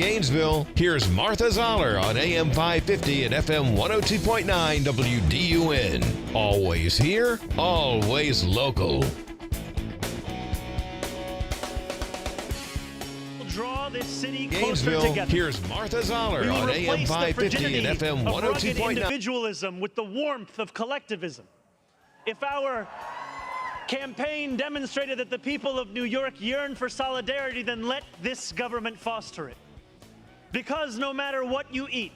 Gainesville, here's Martha Zoller on AM 550 and FM 102.9 WDUN. Always here, always local. Draw this city closer Gainesville, together. here's Martha Zoller on AM 550 and FM 102.9. Individualism with the warmth of collectivism. If our campaign demonstrated that the people of New York yearn for solidarity, then let this government foster it. Because no matter what you eat,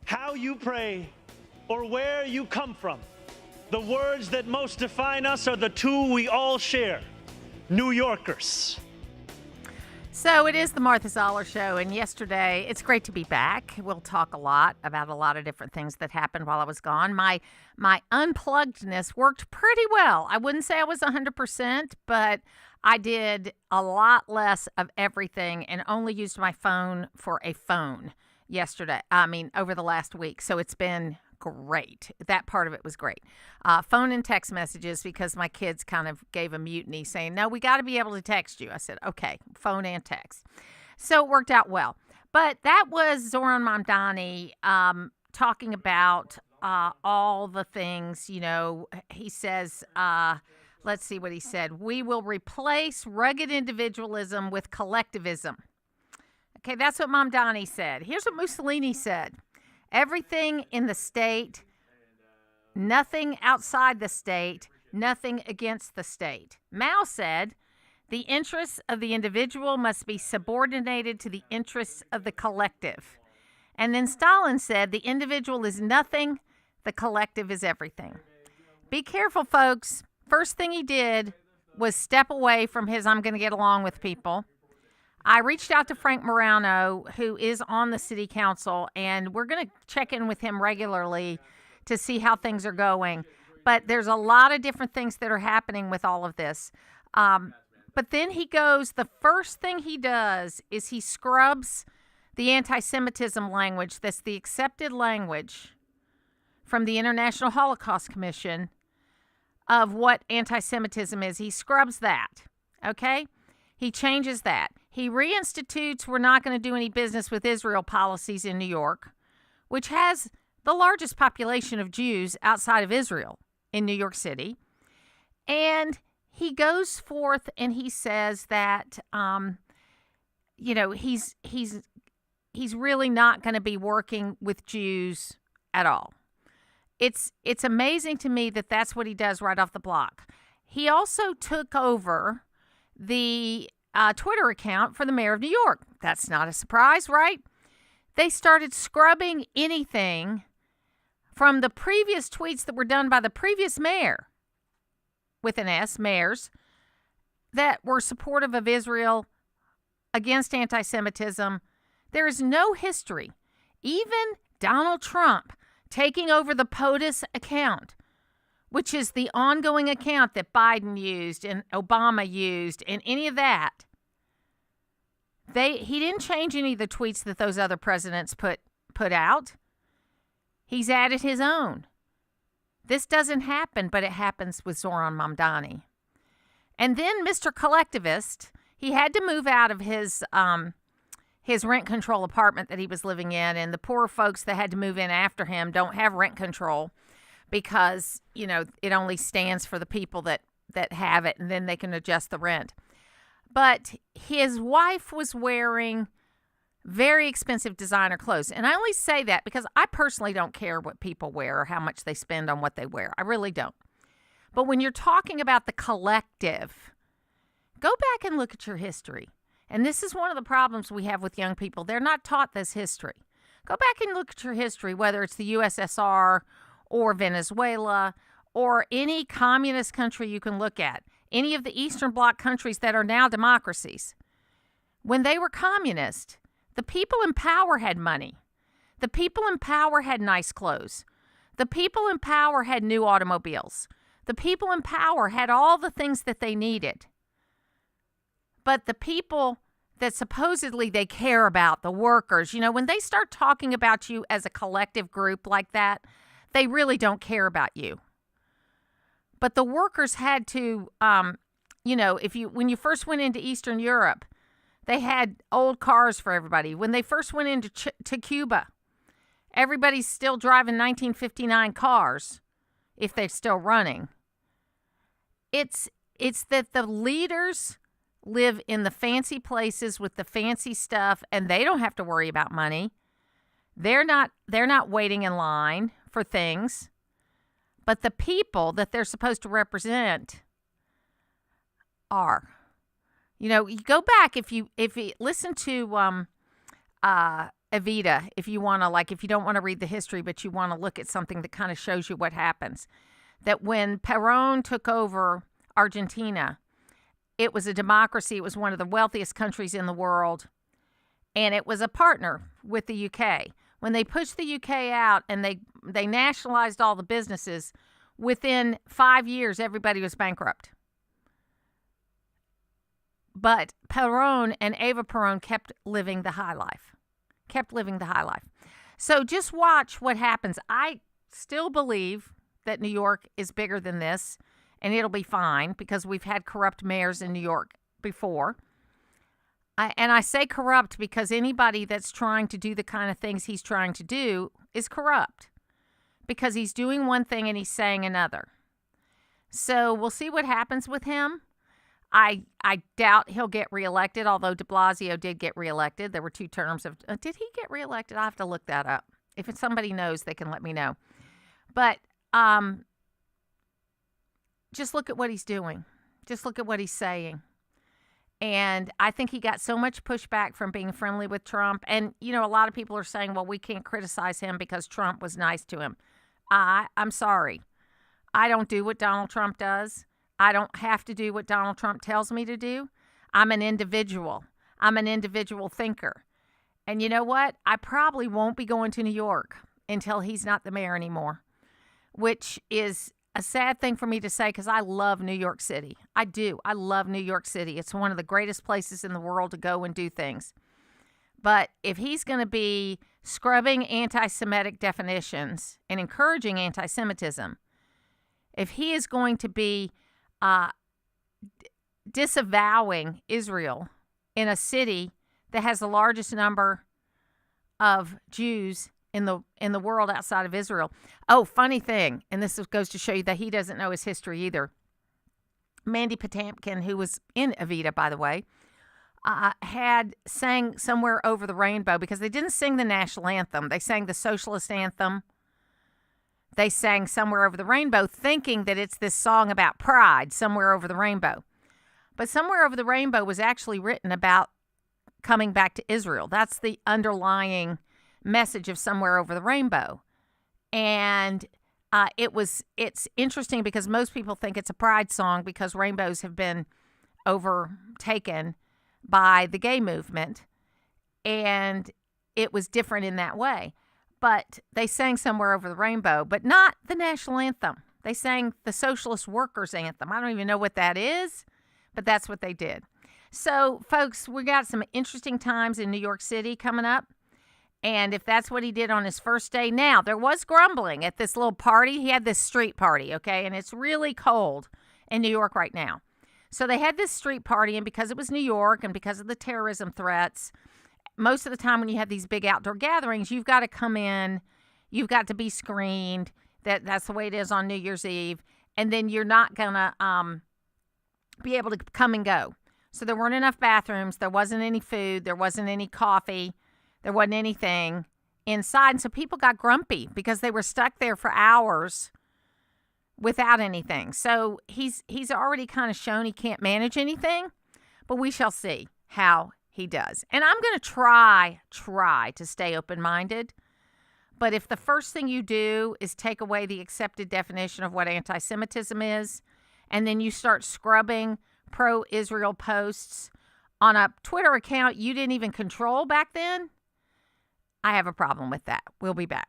how you pray, or where you come from, the words that most define us are the two we all share: New Yorkers. So it is the Martha Zoller Show, and yesterday, it's great to be back. We'll talk a lot about a lot of different things that happened while I was gone. My unpluggedness worked pretty well. I wouldn't say I was 100%, but I did a lot less of everything and only used my phone for a phone over the last week. So it's been great. That part of it was great. Phone and text messages, because my kids kind of gave a mutiny saying, no, we got to be able to text you. I said, okay, phone and text. So it worked out well. But that was Zoran Mamdani talking about all the things. He says, let's see what he said. We will replace rugged individualism with collectivism. Okay, that's what Mamdani said. Here's what Mussolini said. Everything in the state, nothing outside the state, nothing against the state. Mao said, the interests of the individual must be subordinated to the interests of the collective. And then Stalin said, the individual is nothing, the collective is everything. Be careful, folks. First thing he did was step away from his I'm going to get along with people. I reached out to Frank Morano, who is on the city council, and we're going to check in with him regularly to see how things are going. But there's a lot of different things that are happening with all of this. But then the first thing he does is he scrubs the anti-Semitism language that's the accepted language from the International Holocaust Commission of what anti-Semitism is. He scrubs that, okay? He changes that. He reinstitutes we're not going to do any business with Israel policies in New York, which has the largest population of Jews outside of Israel in New York City. And he goes forth and he says that, he's really not going to be working with Jews at all. It's amazing to me that that's what he does right off the block. He also took over the Twitter account for the mayor of New York. That's not a surprise, right? They started scrubbing anything from the previous tweets that were done by the previous mayor, with an S, mayors, that were supportive of Israel, against anti-Semitism. There is no history. Even Donald Trump taking over the POTUS account, which is the ongoing account that Biden used and Obama used and any of that. He didn't change any of the tweets that those other presidents put out. He's added his own. This doesn't happen, but it happens with Zoran Mamdani. And then Mr. Collectivist, he had to move out of his rent control apartment that he was living in, and the poor folks that had to move in after him don't have rent control because, it only stands for the people that have it, and then they can adjust the rent. But his wife was wearing very expensive designer clothes. And I only say that because I personally don't care what people wear or how much they spend on what they wear. I really don't. But when you're talking about the collective, go back and look at your history. And this is one of the problems we have with young people. They're not taught this history. Go back and look at your history, whether it's the USSR or Venezuela or any communist country you can look at. Any of the Eastern Bloc countries that are now democracies. When they were communist, the people in power had money. The people in power had nice clothes. The people in power had new automobiles. The people in power had all the things that they needed. But the people that supposedly they care about, the workers, when they start talking about you as a collective group like that, they really don't care about you. But the workers had to, when you first went into Eastern Europe, They had old cars for everybody. When they first went into to Cuba, everybody's still driving 1959 cars, if they're still running. It's that the leaders live in the fancy places with the fancy stuff, and they don't have to worry about money. They're not waiting in line for things. But the people that they're supposed to represent are. You know, you go back if you listen to Evita, if you want to, if you don't want to read the history, but you want to look at something that kind of shows you what happens. That when Perón took over Argentina, it was a democracy. It was one of the wealthiest countries in the world. And it was a partner with the UK. When they pushed the UK out and they nationalized all the businesses, within 5 years, everybody was bankrupt. But Perón and Eva Perón kept living the high life. So just watch what happens. I still believe that New York is bigger than this, and it'll be fine because we've had corrupt mayors in New York before. And I say corrupt because anybody that's trying to do the kind of things he's trying to do is corrupt because he's doing one thing and he's saying another. So we'll see what happens with him. I doubt he'll get reelected, although de Blasio did get reelected. There were 2 terms of... did he get reelected? I'll have to look that up. If somebody knows, they can let me know. But just look at what he's doing. Just look at what he's saying. And I think he got so much pushback from being friendly with Trump. And, you know, a lot of people are saying, well, we can't criticize him because Trump was nice to him. I'm sorry. I don't do what Donald Trump does. I don't have to do what Donald Trump tells me to do. I'm an individual. I'm an individual thinker. And you know what? I probably won't be going to New York until he's not the mayor anymore, which is a sad thing for me to say because I love New York City. I do. I love New York City. It's one of the greatest places in the world to go and do things. But if he's going to be scrubbing anti-Semitic definitions and encouraging anti-Semitism, if he is going to be disavowing Israel in a city that has the largest number of Jews in the world outside of Israel. Oh, funny thing, and this goes to show you that he doesn't know his history either. Mandy Patinkin, who was in Evita, by the way, had sang Somewhere Over the Rainbow because they didn't sing the national anthem. They sang the socialist anthem. They sang Somewhere Over the Rainbow thinking that it's this song about pride, Somewhere Over the Rainbow. But Somewhere Over the Rainbow was actually written about coming back to Israel. That's the underlying message of Somewhere Over the Rainbow. And it's interesting because most people think it's a pride song because rainbows have been overtaken by the gay movement. And it was different in that way. But they sang Somewhere Over the Rainbow, but not the national anthem. They sang the Socialist Workers Anthem. I don't even know what that is, but that's what they did. So, folks, we got some interesting times in New York City coming up. And if that's what he did on his first day, now, there was grumbling at this little party. He had this street party, okay? And it's really cold in New York right now. So they had this street party, and because it was New York and because of the terrorism threats, most of the time when you have these big outdoor gatherings, you've got to come in, you've got to be screened. That's the way it is on New Year's Eve. And then you're not going to be able to come and go. So there weren't enough bathrooms. There wasn't any food. There wasn't any coffee. There wasn't anything inside. And so people got grumpy because they were stuck there for hours without anything. So he's already kind of shown he can't manage anything, but we shall see how he does. And I'm going to try to stay open-minded. But if the first thing you do is take away the accepted definition of what anti-Semitism is, and then you start scrubbing pro-Israel posts on a Twitter account you didn't even control back then, I have a problem with that. We'll be back.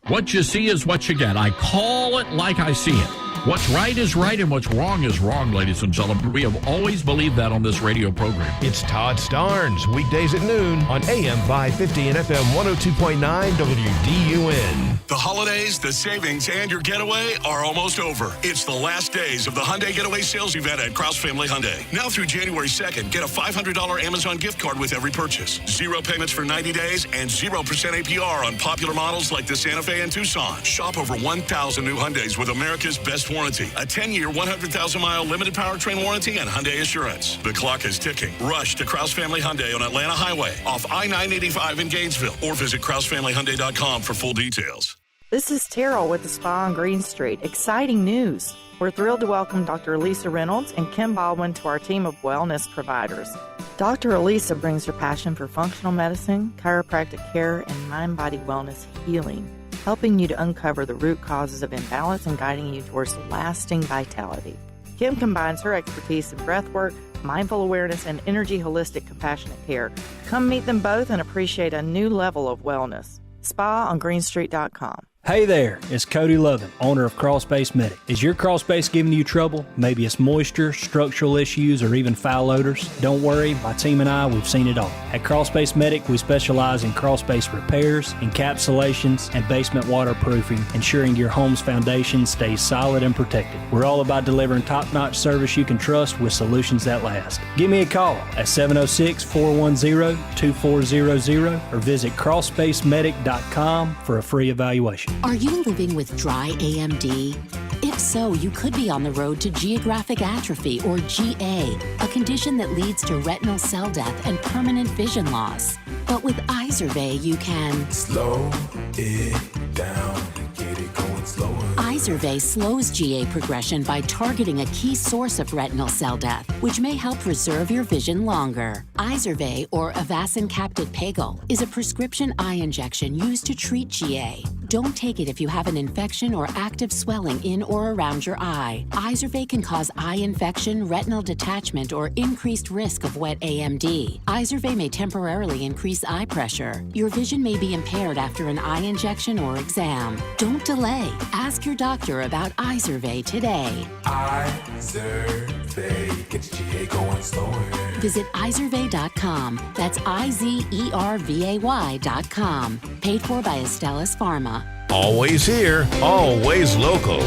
What you see is what you get. I call it like I see it. What's right is right and what's wrong is wrong, ladies and gentlemen. We have always believed that on this radio program. It's Todd Starnes, weekdays at noon on AM 550 and FM 102.9 WDUN. The holidays, the savings, and your getaway are almost over. It's the last days of the Hyundai Getaway Sales Event at Kraus Family Hyundai. Now through January 2nd, get a $500 Amazon gift card with every purchase. 0 payments for 90 days and 0% APR on popular models like the Santa Fe and Tucson. Shop over 1,000 new Hyundais with America's best warranty. A 10-year, 100,000-mile limited powertrain warranty and Hyundai Assurance. The clock is ticking. Rush to Kraus Family Hyundai on Atlanta Highway off I-985 in Gainesville or visit KrausFamilyHyundai.com for full details. This is Terrell with the Spa on Green Street. Exciting news. We're thrilled to welcome Dr. Elisa Reynolds and Kim Baldwin to our team of wellness providers. Dr. Elisa brings her passion for functional medicine, chiropractic care, and mind-body wellness healing, helping you to uncover the root causes of imbalance and guiding you towards lasting vitality. Kim combines her expertise in breathwork, mindful awareness, and energy holistic compassionate care. Come meet them both and appreciate a new level of wellness. SpaOnGreenStreet.com. Hey there, it's Cody Lovin, owner of Crawlspace Medic. Is your crawl space giving you trouble? Maybe it's moisture, structural issues, or even foul odors? Don't worry, my team and I, we've seen it all. At Crawlspace Medic, we specialize in crawl space repairs, encapsulations, and basement waterproofing, ensuring your home's foundation stays solid and protected. We're all about delivering top-notch service you can trust with solutions that last. Give me a call at 706-410-2400 or visit crawlspacemedic.com for a free evaluation. Are you living with dry AMD? If so, you could be on the road to geographic atrophy, or GA, a condition that leads to retinal cell death and permanent vision loss. But with Izervay, you can slow it down and get it going slower. Izervay slows GA progression by targeting a key source of retinal cell death, which may help preserve your vision longer. Izervay, or Avastin Capted Pagel, is a prescription eye injection used to treat GA. Don't take it if you have an infection or active swelling in or around your eye. Izervay can cause eye infection, retinal detachment, or increased risk of wet AMD. Izervay may temporarily increase eye pressure. Your vision may be impaired after an eye injection or exam. Don't delay. Ask your doctor about Izervay today. Izervay gets GA going slower. Visit Izervay.com. That's IZERVAY.com. Paid for by Astellas Pharma. Always here, always local.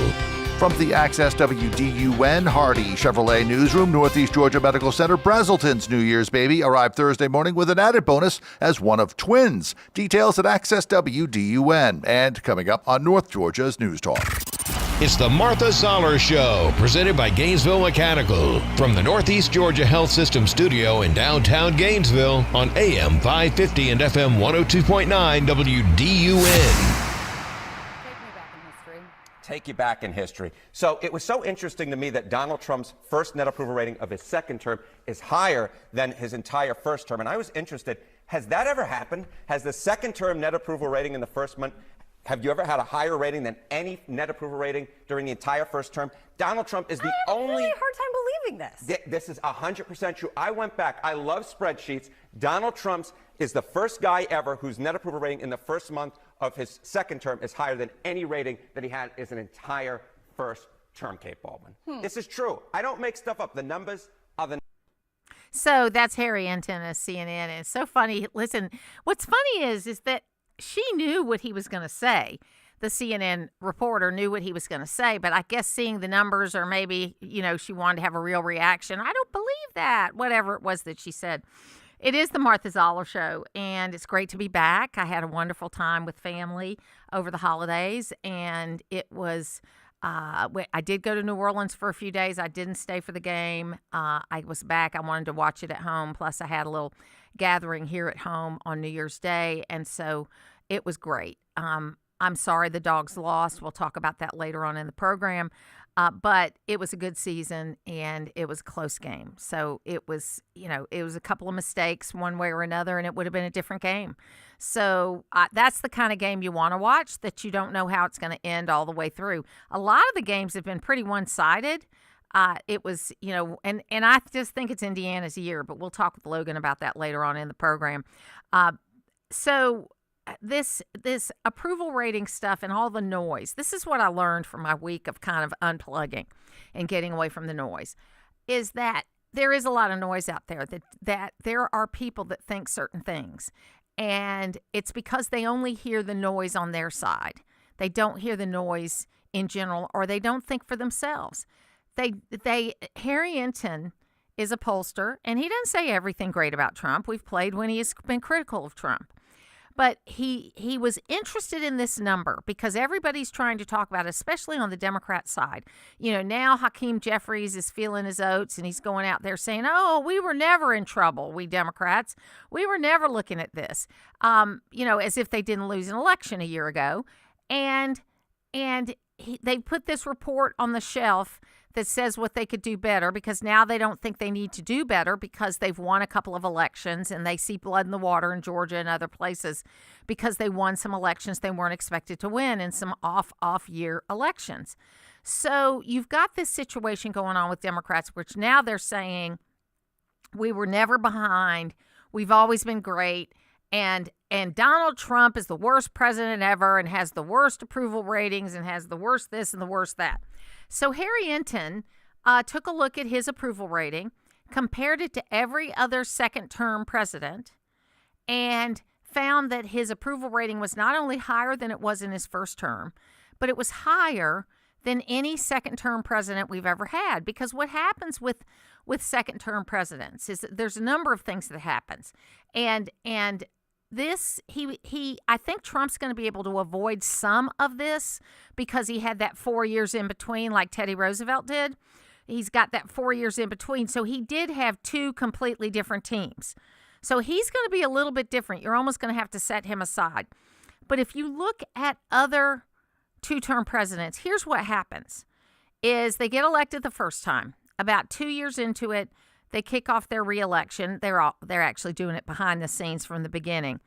From the Access WDUN Hardy Chevrolet Newsroom, Northeast Georgia Medical Center, Brazelton's New Year's baby arrived Thursday morning with an added bonus as one of twins. Details at Access WDUN. And coming up on North Georgia's News Talk. It's the Martha Zoller Show, presented by Gainesville Mechanical. From the Northeast Georgia Health System studio in downtown Gainesville on AM 550 and FM 102.9 WDUN. Take you back in history. So it was so interesting to me that Donald Trump's first net approval rating of his second term is higher than his entire first term. And I was interested, has that ever happened? Has the second term net approval rating in the first month, have you ever had a higher rating than any net approval rating during the entire first term? Donald Trump is the only... I have a really hard time believing this. This is 100% true. I went back. I love spreadsheets. Donald Trump's is the first guy ever whose net approval rating in the first month of his second term is higher than any rating that he had as an entire first term, Kate Baldwin. This is true. I don't make stuff up. The numbers are the... So that's Harry Enton of CNN. And it's so funny. Listen, what's funny is that she knew what he was going to say. The CNN reporter knew what he was going to say, but I guess seeing the numbers, or maybe, she wanted to have a real reaction. I don't believe that, whatever it was that she said. It is the Martha Zoller Show, and it's great to be back. I had a wonderful time with family over the holidays, and it was, I did go to New Orleans for a few days. I didn't stay for the game. I was back. I wanted to watch it at home, plus I had a little gathering here at home on New Year's Day, and so it was great. I'm sorry the Dogs lost. We'll talk about that later on in the program. But it was a good season, and it was a close game. So it was, it was a couple of mistakes one way or another, and it would have been a different game. So that's the kind of game you want to watch, that you don't know how it's going to end all the way through. A lot of the games have been pretty one-sided. It was, and I just think it's Indiana's year, but we'll talk with Logan about that later on in the program. So this approval rating stuff and all the noise. This is what I learned from my week of kind of unplugging and getting away from the noise, is that there is a lot of noise out there, that there are people that think certain things. And it's because they only hear the noise on their side. They don't hear the noise in general, or they don't think for themselves. Harry Enton is a pollster, and he doesn't say everything great about Trump. We've played when he has been critical of Trump. But he was interested in this number because everybody's trying to talk about it, especially on the Democrat side. You know, now Hakeem Jeffries is feeling his oats, and he's going out there saying, oh, we were never in trouble, we Democrats. We were never looking at this, as if they didn't lose an election a year ago. And they put this report on the shelf that says what they could do better, because now they don't think they need to do better because they've won a couple of elections and they see blood in the water in Georgia and other places because they won some elections they weren't expected to win in some off-year elections. So you've got this situation going on with Democrats, which now they're saying we were never behind, we've always been great, and Donald Trump is the worst president ever and has the worst approval ratings and has the worst this and the worst that. So Harry Enton took a look at his approval rating, compared it to every other second-term president, and found that his approval rating was not only higher than it was in his first term, but it was higher than any second-term president we've ever had. Because what happens with second-term presidents is that there's a number of things that happens. And this, I think Trump's going to be able to avoid some of this because he had that 4 years in between, like Teddy Roosevelt did. He's got that 4 years in between. So he did have two completely different teams. So he's going to be a little bit different. You're almost going to have to set him aside. But if you look at other two-term presidents, here's what happens, is they get elected the first time. About 2 years into it, they kick off their reelection. They're actually doing it behind the scenes from the beginning.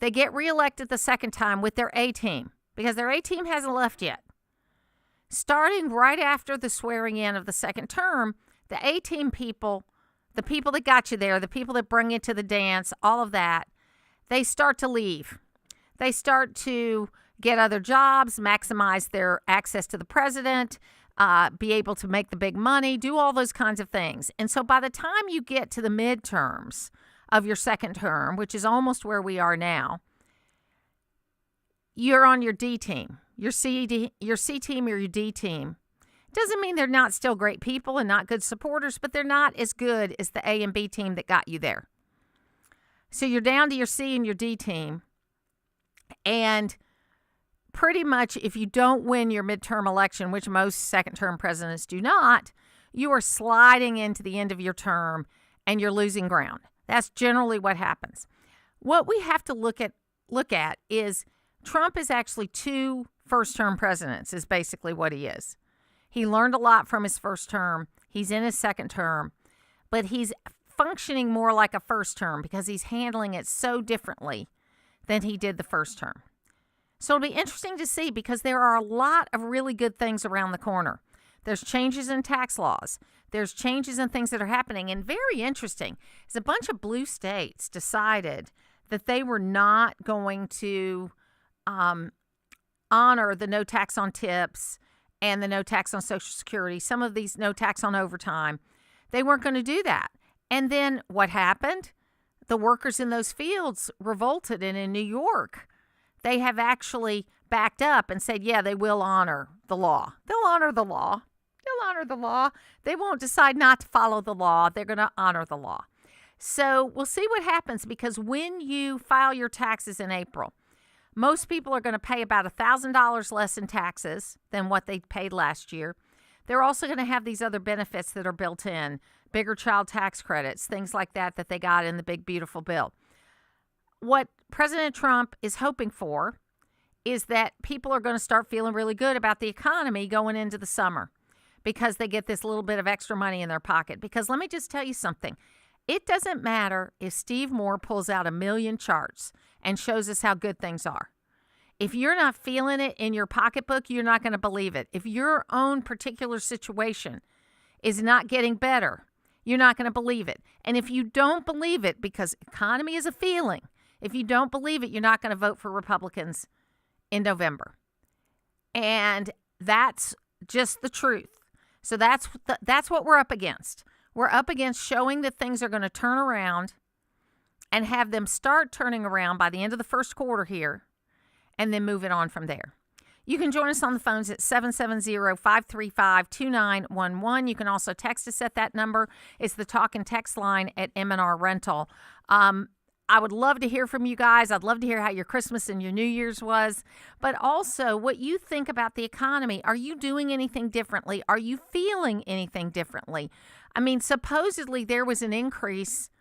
They get reelected the second time with their A team because their A team hasn't left yet. Starting right after the swearing in of the second term, the A team people, the people that got you there, the people that bring you to the dance, all of that, they start to leave. They start to get other jobs, maximize their access to the president, be able to make the big money, do all those kinds of things. And so by the time you get to the midterms of your second term, which is almost where we are now, you're on your D team, your C team or your D team. Doesn't mean they're not still great people and not good supporters, but they're not as good as the A and B team that got you there. So you're down to your C and your D team. And pretty much if you don't win your midterm election, which most second-term presidents do not, you are sliding into the end of your term and you're losing ground. That's generally what happens. What we have to look at is Trump is actually two first-term presidents is basically what he is. He learned a lot from his first term. He's in his second term, but he's functioning more like a first term because he's handling it so differently than he did the first term. So it'll be interesting to see because there are a lot of really good things around the corner. There's changes in tax laws. There's changes in things that are happening. And very interesting is a bunch of blue states decided that they were not going to honor the no tax on tips and the no tax on Social Security, some of these no tax on overtime. They weren't going to do that. And then what happened? The workers in those fields revolted. And in New York, they have actually backed up and said, yeah, they will honor the law. They'll honor the law. They'll honor the law. They won't decide not to follow the law. They're going to honor the law. So we'll see what happens because when you file your taxes in April, most people are going to pay about $1,000 less in taxes than what they paid last year. They're also going to have these other benefits that are built in, bigger child tax credits, things like that they got in the big, beautiful bill. What President Trump is hoping for is that people are going to start feeling really good about the economy going into the summer because they get this little bit of extra money in their pocket. Because let me just tell you something. It doesn't matter if Steve Moore pulls out 1 million charts and shows us how good things are. If you're not feeling it in your pocketbook, you're not going to believe it. If your own particular situation is not getting better, you're not going to believe it. And if you don't believe it, because economy is a feeling, If you don't believe it, you're not going to vote for Republicans in November. And that's just the truth. So that's what we're up against. We're up against showing that things are going to turn around and have them start turning around by the end of the first quarter here and then move it on from there. You can join us on the phones at 770-535-2911. You can also text us at that number. It's the talk and text line at M&R Rental. I would love to hear from you guys. I'd love to hear how your Christmas and your New Year's was, but also what you think about the economy. Are you doing anything differently? Are you feeling anything differently? I mean, supposedly there was an increase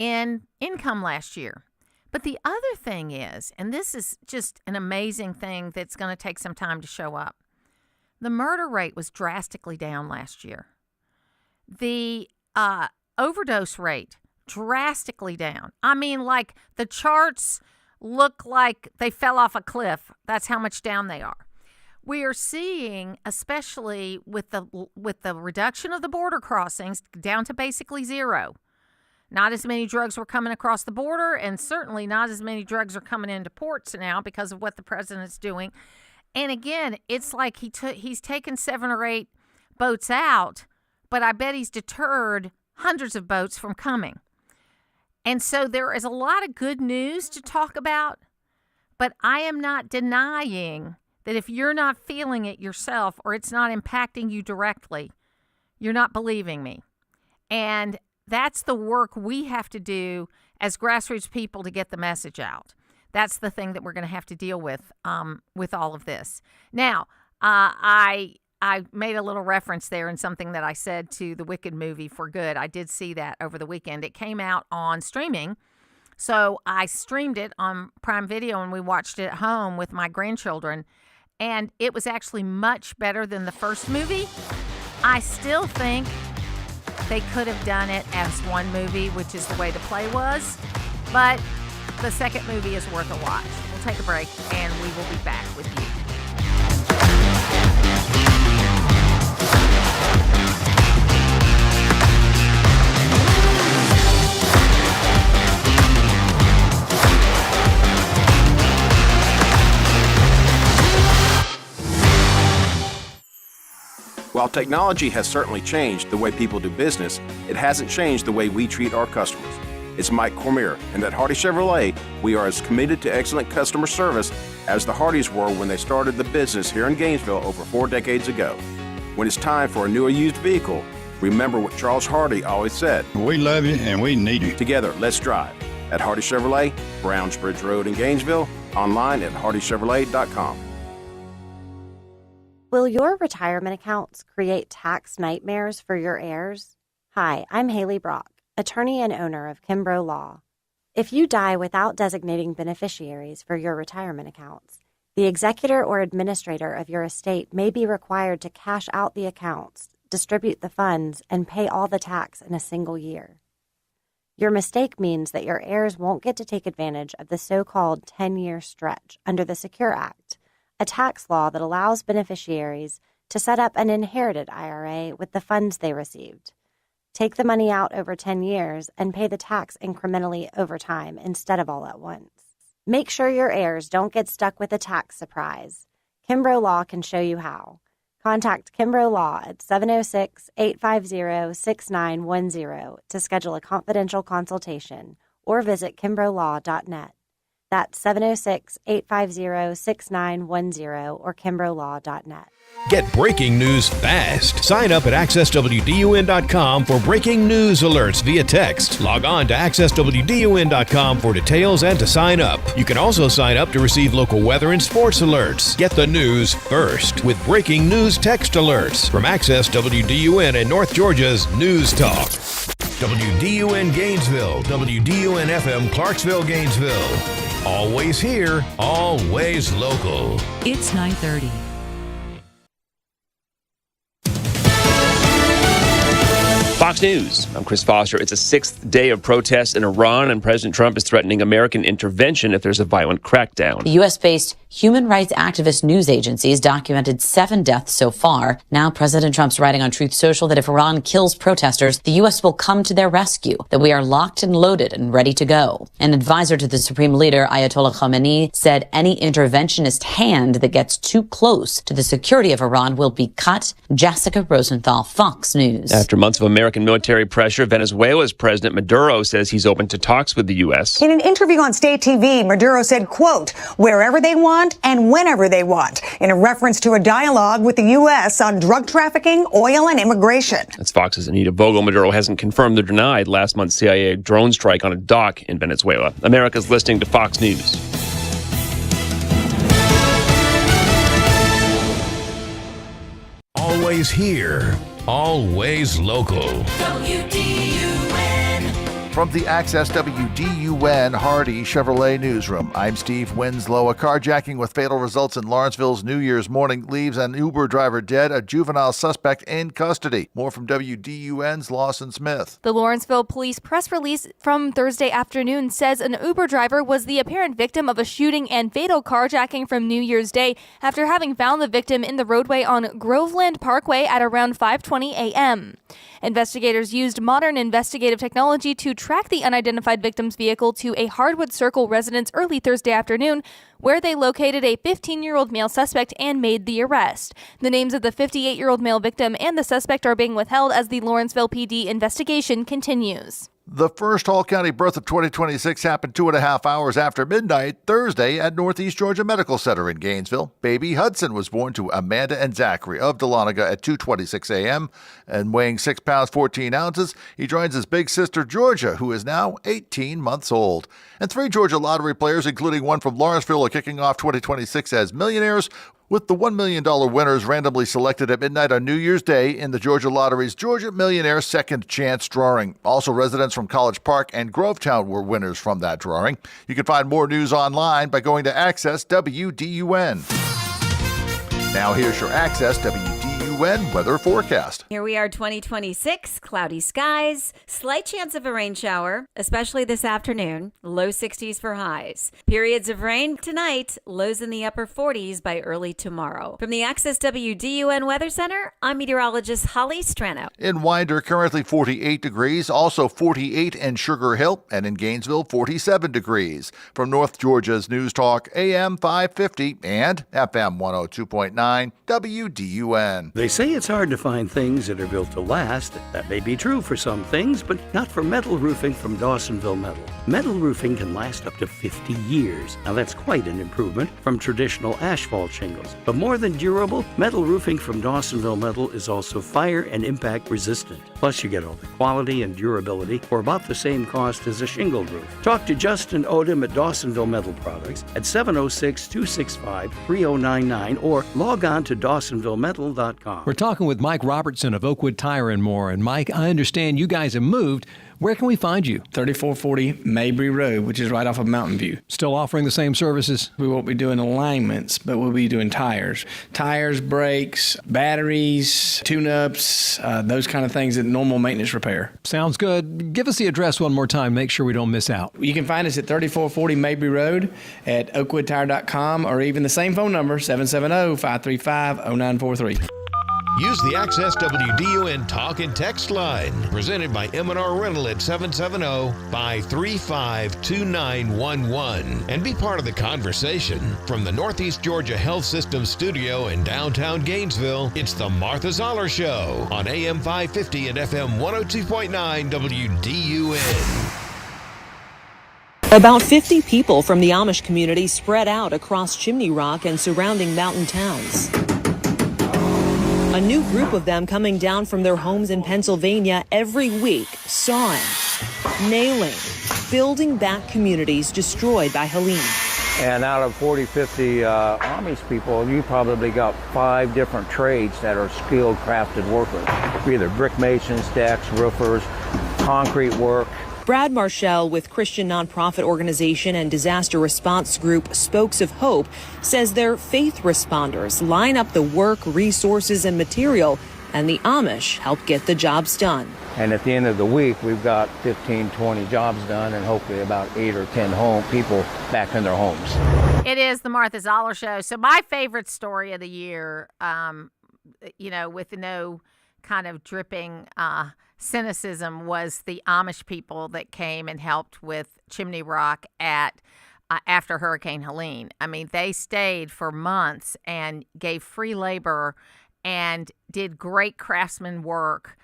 in income last year. But the other thing is, and this is just an amazing thing that's going to take some time to show up, the murder rate was drastically down last year. The overdose rate drastically down. I mean, like the charts look like they fell off a cliff. That's how much down they are. We are seeing, especially with the reduction of the border crossings down to basically zero. Not as many drugs were coming across the border, and certainly not as many drugs are coming into ports now because of what the president's doing. And again, it's like he's taken 7 or 8 boats out, but I bet he's deterred hundreds of boats from coming. And so there is a lot of good news to talk about, but I am not denying that if you're not feeling it yourself or it's not impacting you directly, you're not believing me. And that's the work we have to do as grassroots people to get the message out. That's the thing that we're going to have to deal with all of this. Now, I made a little reference there in something that I said to the Wicked movie For Good. I did see that over the weekend. It came out on streaming, so I streamed it on Prime Video, and we watched it at home with my grandchildren, and it was actually much better than the first movie. I still think they could have done it as one movie, which is the way the play was, but the second movie is worth a watch. We'll take a break, and we will be back with you. While technology has certainly changed the way people do business, it hasn't changed the way we treat our customers. It's Mike Cormier, and at Hardy Chevrolet, we are as committed to excellent customer service as the Hardys were when they started the business here in Gainesville over 4 decades ago. When it's time for a new or used vehicle, remember what Charles Hardy always said. We love you and we need you. Together, let's drive. At Hardy Chevrolet, Brownsbridge Road in Gainesville, online at hardychevrolet.com. Will your retirement accounts create tax nightmares for your heirs? Hi, I'm Haley Brock, attorney and owner of Kimbrough Law. If you die without designating beneficiaries for your retirement accounts, the executor or administrator of your estate may be required to cash out the accounts, distribute the funds, and pay all the tax in a single year. Your mistake means that your heirs won't get to take advantage of the so-called 10-year stretch under the Secure Act, a tax law that allows beneficiaries to set up an inherited IRA with the funds they received. Take the money out over 10 years and pay the tax incrementally over time instead of all at once. Make sure your heirs don't get stuck with a tax surprise. Kimbrough Law can show you how. Contact Kimbrough Law at 706-850-6910 to schedule a confidential consultation or visit kimbroughslaw.net. That's 706-850-6910 or kimbroughslaw.net. Get breaking news fast. Sign up at accesswdun.com for breaking news alerts via text. Log on to accesswdun.com for details and to sign up. You can also sign up to receive local weather and sports alerts. Get the news first with breaking news text alerts from Access WDUN and North Georgia's News Talk. WDUN Gainesville, WDUN FM Clarksville, Gainesville. Always here, always local. It's 9:30. Fox News. I'm Chris Foster. It's a 6th day of protests in Iran, and President Trump is threatening American intervention if there's a violent crackdown. The U.S.-based human rights activist news agencies documented 7 deaths so far. Now, President Trump's writing on Truth Social that if Iran kills protesters, the U.S. will come to their rescue, that we are locked and loaded and ready to go. An advisor to the Supreme Leader, Ayatollah Khamenei, said any interventionist hand that gets too close to the security of Iran will be cut. Jessica Rosenthal, Fox News. After months of American military pressure, Venezuela's President Maduro says he's open to talks with the U.S. In an interview on state TV, Maduro said, quote, wherever they want and whenever they want, in a reference to a dialogue with the U.S. on drug trafficking, oil, and immigration. That's Fox's Anita Vogel. Maduro hasn't confirmed or denied last month's CIA drone strike on a dock in Venezuela. America's listening to Fox News. Always here, always local. From the Access WDUN Hardy Chevrolet Newsroom, I'm Steve Winslow. A carjacking with fatal results in Lawrenceville's New Year's morning leaves an Uber driver dead, a juvenile suspect in custody. More from WDUN's Lawson Smith. The Lawrenceville Police press release from Thursday afternoon says an Uber driver was the apparent victim of a shooting and fatal carjacking from New Year's Day after having found the victim in the roadway on Groveland Parkway at around 5:20 a.m. Investigators used modern investigative technology to track the unidentified victim's vehicle to a Hardwood Circle residence early Thursday afternoon, where they located a 15-year-old male suspect and made the arrest. The names of the 58-year-old male victim and the suspect are being withheld as the Lawrenceville PD investigation continues. The first all-county birth of 2026 happened 2.5 hours after midnight Thursday at Northeast Georgia Medical Center in Gainesville. Baby Hudson was born to Amanda and Zachary of Dahlonega at 2:26 a.m. and weighing 6 pounds 14 ounces. He joins his big sister Georgia, who is now 18 months old. And 3 Georgia lottery players, including one from Lawrenceville, are kicking off 2026 as millionaires, with the $1 million winners randomly selected at midnight on New Year's Day in the Georgia Lottery's Georgia Millionaire Second Chance drawing. Also, residents from College Park and Grovetown were winners from that drawing. You can find more news online by going to Access WDUN. Now here's your Access WDUN weather forecast. Here we are, 2026, cloudy skies, slight chance of a rain shower, especially this afternoon, low 60s for highs. Periods of rain tonight, lows in the upper 40s by early tomorrow. From the Access WDUN Weather Center, I'm meteorologist Holly Strano. In Winder, currently 48 degrees, also 48 in Sugar Hill, and in Gainesville, 47 degrees. From North Georgia's News Talk, AM 550 and FM 102.9 WDUN. They say it's hard to find things that are built to last. That may be true for some things, but not for metal roofing from Dawsonville Metal. Metal roofing can last up to 50 years. Now that's quite an improvement from traditional asphalt shingles. But more than durable, metal roofing from Dawsonville Metal is also fire and impact resistant. Plus you get all the quality and durability for about the same cost as a shingled roof. Talk to Justin Odom at Dawsonville Metal Products at 706-265-3099 or log on to DawsonvilleMetal.com. We're talking with Mike Robertson of Oakwood Tire and More. And Mike, I understand you guys have moved. Where can we find you? 3440 Mabry Road, which is right off of Mountain View. Still offering the same services? We won't be doing alignments, but we'll be doing tires. Tires, brakes, batteries, tune-ups, those kind of things that normal maintenance repair. Sounds good. Give us the address one more time. Make sure we don't miss out. You can find us at 3440 Mabry Road at oakwoodtire.com or even the same phone number, 770-535-0943. Use the Access WDUN Talk and Text line, presented by M&R Rental at 770-535-2911, and be part of the conversation. From the Northeast Georgia Health System studio in downtown Gainesville, it's the Martha Zoller Show on AM 550 and FM 102.9 WDUN. About 50 people from the Amish community spread out across Chimney Rock and surrounding mountain towns. A new group of them coming down from their homes in Pennsylvania every week, sawing, nailing, building back communities destroyed by Helene. And out of 40, 50 Amish people, you probably got 5 different trades that are skilled, crafted workers. Either brick masons, decks, roofers, concrete work. Brad Marshall with Christian nonprofit organization and disaster response group Spokes of Hope says their faith responders line up the work, resources, and material, and the Amish help get the jobs done. And at the end of the week, we've got 15, 20 jobs done and hopefully about 8 or 10 people back in their homes. It is the Martha Zoller Show. So my favorite story of the year, with no kind of dripping cynicism, was the Amish people that came and helped with Chimney Rock after Hurricane Helene. I mean, they stayed for months and gave free labor and did great craftsman work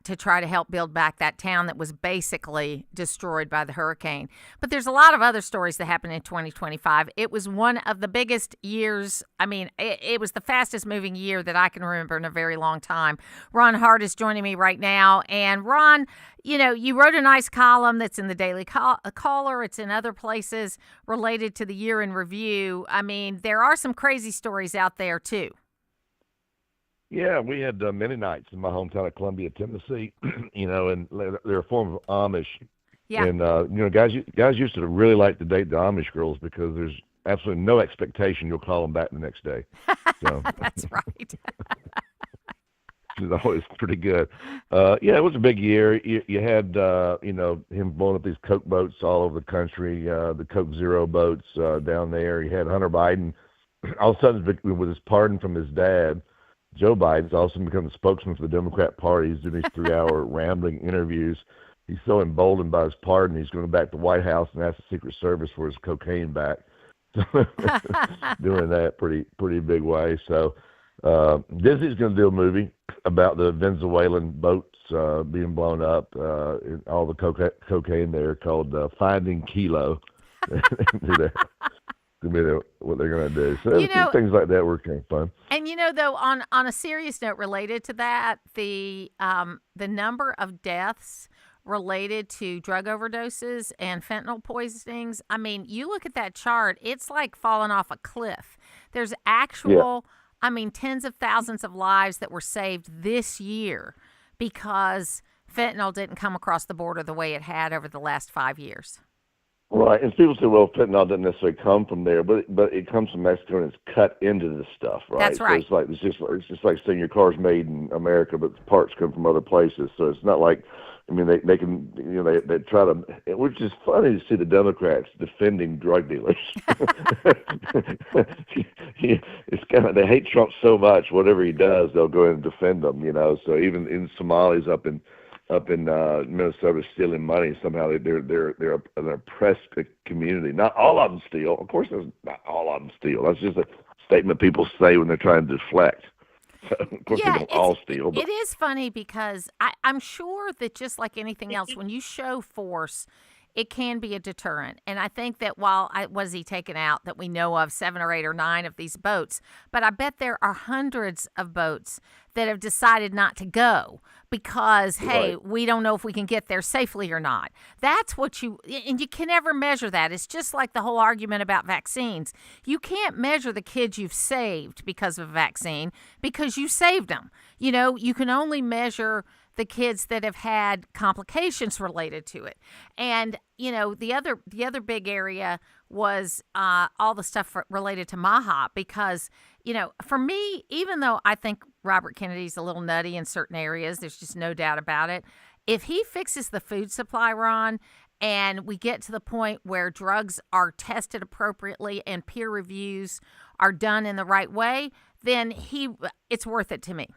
to try to help build back that town that was basically destroyed by the hurricane. But there's a lot of other stories that happened in 2025. It was one of the biggest years. I mean, it was the fastest moving year that I can remember in a very long time. Ron Hart is joining me right now. And Ron, you wrote a nice column that's in the Daily Caller. It's in other places related to the year in review. I mean, there are some crazy stories out there too. Yeah, we had many nights in my hometown of Columbia, Tennessee, and they're a form of Amish. Yeah. And, guys used to really like to date the Amish girls because there's absolutely no expectation you'll call them back the next day. So. That's right. It's always pretty good. It was a big year. You had, him blowing up these Coke boats all over the country, the Coke Zero boats down there. You had Hunter Biden, all of a sudden, with his pardon from his dad, Joe Biden's also become the spokesman for the Democrat Party. He's doing these 3-hour rambling interviews. He's so emboldened by his pardon, he's going back to the White House and ask the Secret Service for his cocaine back. Doing that pretty big way. So Disney's going to do a movie about the Venezuelan boats being blown up, and all the cocaine there, called Finding Kilo. What they're going to do. So things like that were kind of fun. And though, on a serious note related to that, the number of deaths related to drug overdoses and fentanyl poisonings, I mean, you look at that chart, it's like falling off a cliff. There's tens of thousands of lives that were saved this year because fentanyl didn't come across the border the way it had over the last 5 years. Right, and people say, well, fentanyl doesn't necessarily come from there, but it comes from Mexico and it's cut into this stuff, right? That's right. So it's just like saying your car's made in America, but the parts come from other places. So it's not like, they can, they try to, which is funny to see the Democrats defending drug dealers. It's kind of, they hate Trump so much, whatever he does, they'll go in and defend him, So even in Somalis up in Minnesota stealing money, somehow they're an oppressed community. Not all of them steal. Of course, not all of them steal. That's just a statement people say when they're trying to deflect. So, of course, they don't all steal. But. It is funny because I'm sure that just like anything else, when you show force, it can be a deterrent. And I think that was he taken out that we know of 7 or 8 or 9 of these boats, but I bet there are hundreds of boats that have decided not to go because, hey, we don't know if we can get there safely or not. That's what and you can never measure that. It's just like the whole argument about vaccines. You can't measure the kids you've saved because of a vaccine because you saved them. You can only measure the kids that have had complications related to it. And, the other big area was all the stuff related to MAHA because, for me, even though I think Robert Kennedy's a little nutty in certain areas, there's just no doubt about it. If he fixes the food supply, Ron, and we get to the point where drugs are tested appropriately and peer reviews are done in the right way, then it's worth it to me.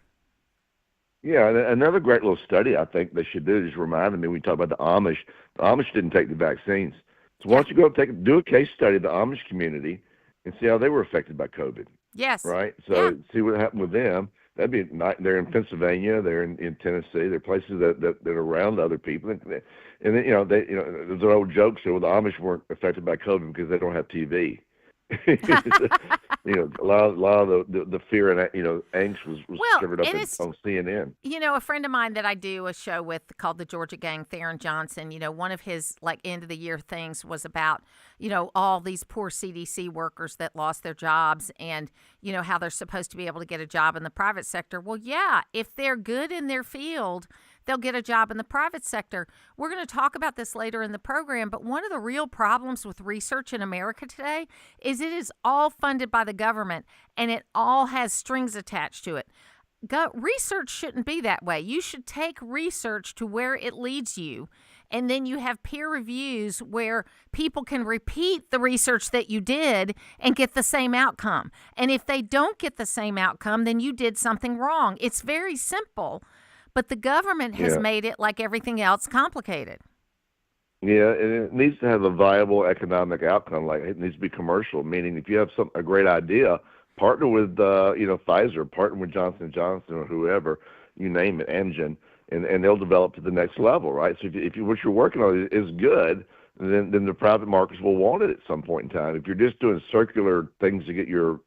Yeah, and another great little study I think they should do is reminding me when we talk about the Amish didn't take the vaccines. So why don't you go do a case study of the Amish community and see how they were affected by COVID. Yes. Right? So see what happened with them. That'd be they're in Pennsylvania, they're in Tennessee, they're places that are around other people. And then, there's an old joke, so the Amish weren't affected by COVID because they don't have TV. A lot of the fear and angst was covered up on CNN. A friend of mine that I do a show with called the Georgia Gang, Theron Johnson. One of his end of the year things was about all these poor CDC workers that lost their jobs and how they're supposed to be able to get a job in the private sector. Well, yeah, if they're good in their field, they'll get a job in the private sector. We're going to talk about this later in the program, but one of the real problems with research in America today is it is all funded by the government and it all has strings attached to it. research shouldn't be that way. You should take research to where it leads you. And then you have peer reviews where people can repeat the research that you did and get the same outcome. And if they don't get the same outcome, then you did something wrong. It's very simple, but the government has made it, like everything else, complicated. Yeah, and it needs to have a viable economic outcome. Like, it needs to be commercial, meaning if you have a great idea, partner with Pfizer, partner with Johnson & Johnson or whoever, you name it, Amgen, and they'll develop to the next level, right? So if what you're working on is good, then the private markets will want it at some point in time. If you're just doing circular things to get your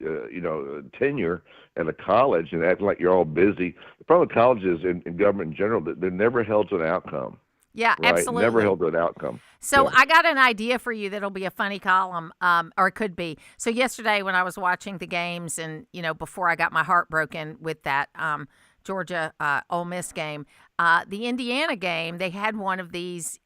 tenure at a college and acting like you're all busy, the problem with colleges and government in general, they're never held to an outcome. Yeah, right? Absolutely. Never held to an outcome. So I got an idea for you that'll be a funny column, or it could be. So yesterday when I was watching the games and, before I got my heart broken with that Georgia Ole Miss game, the Indiana game, they had one of these,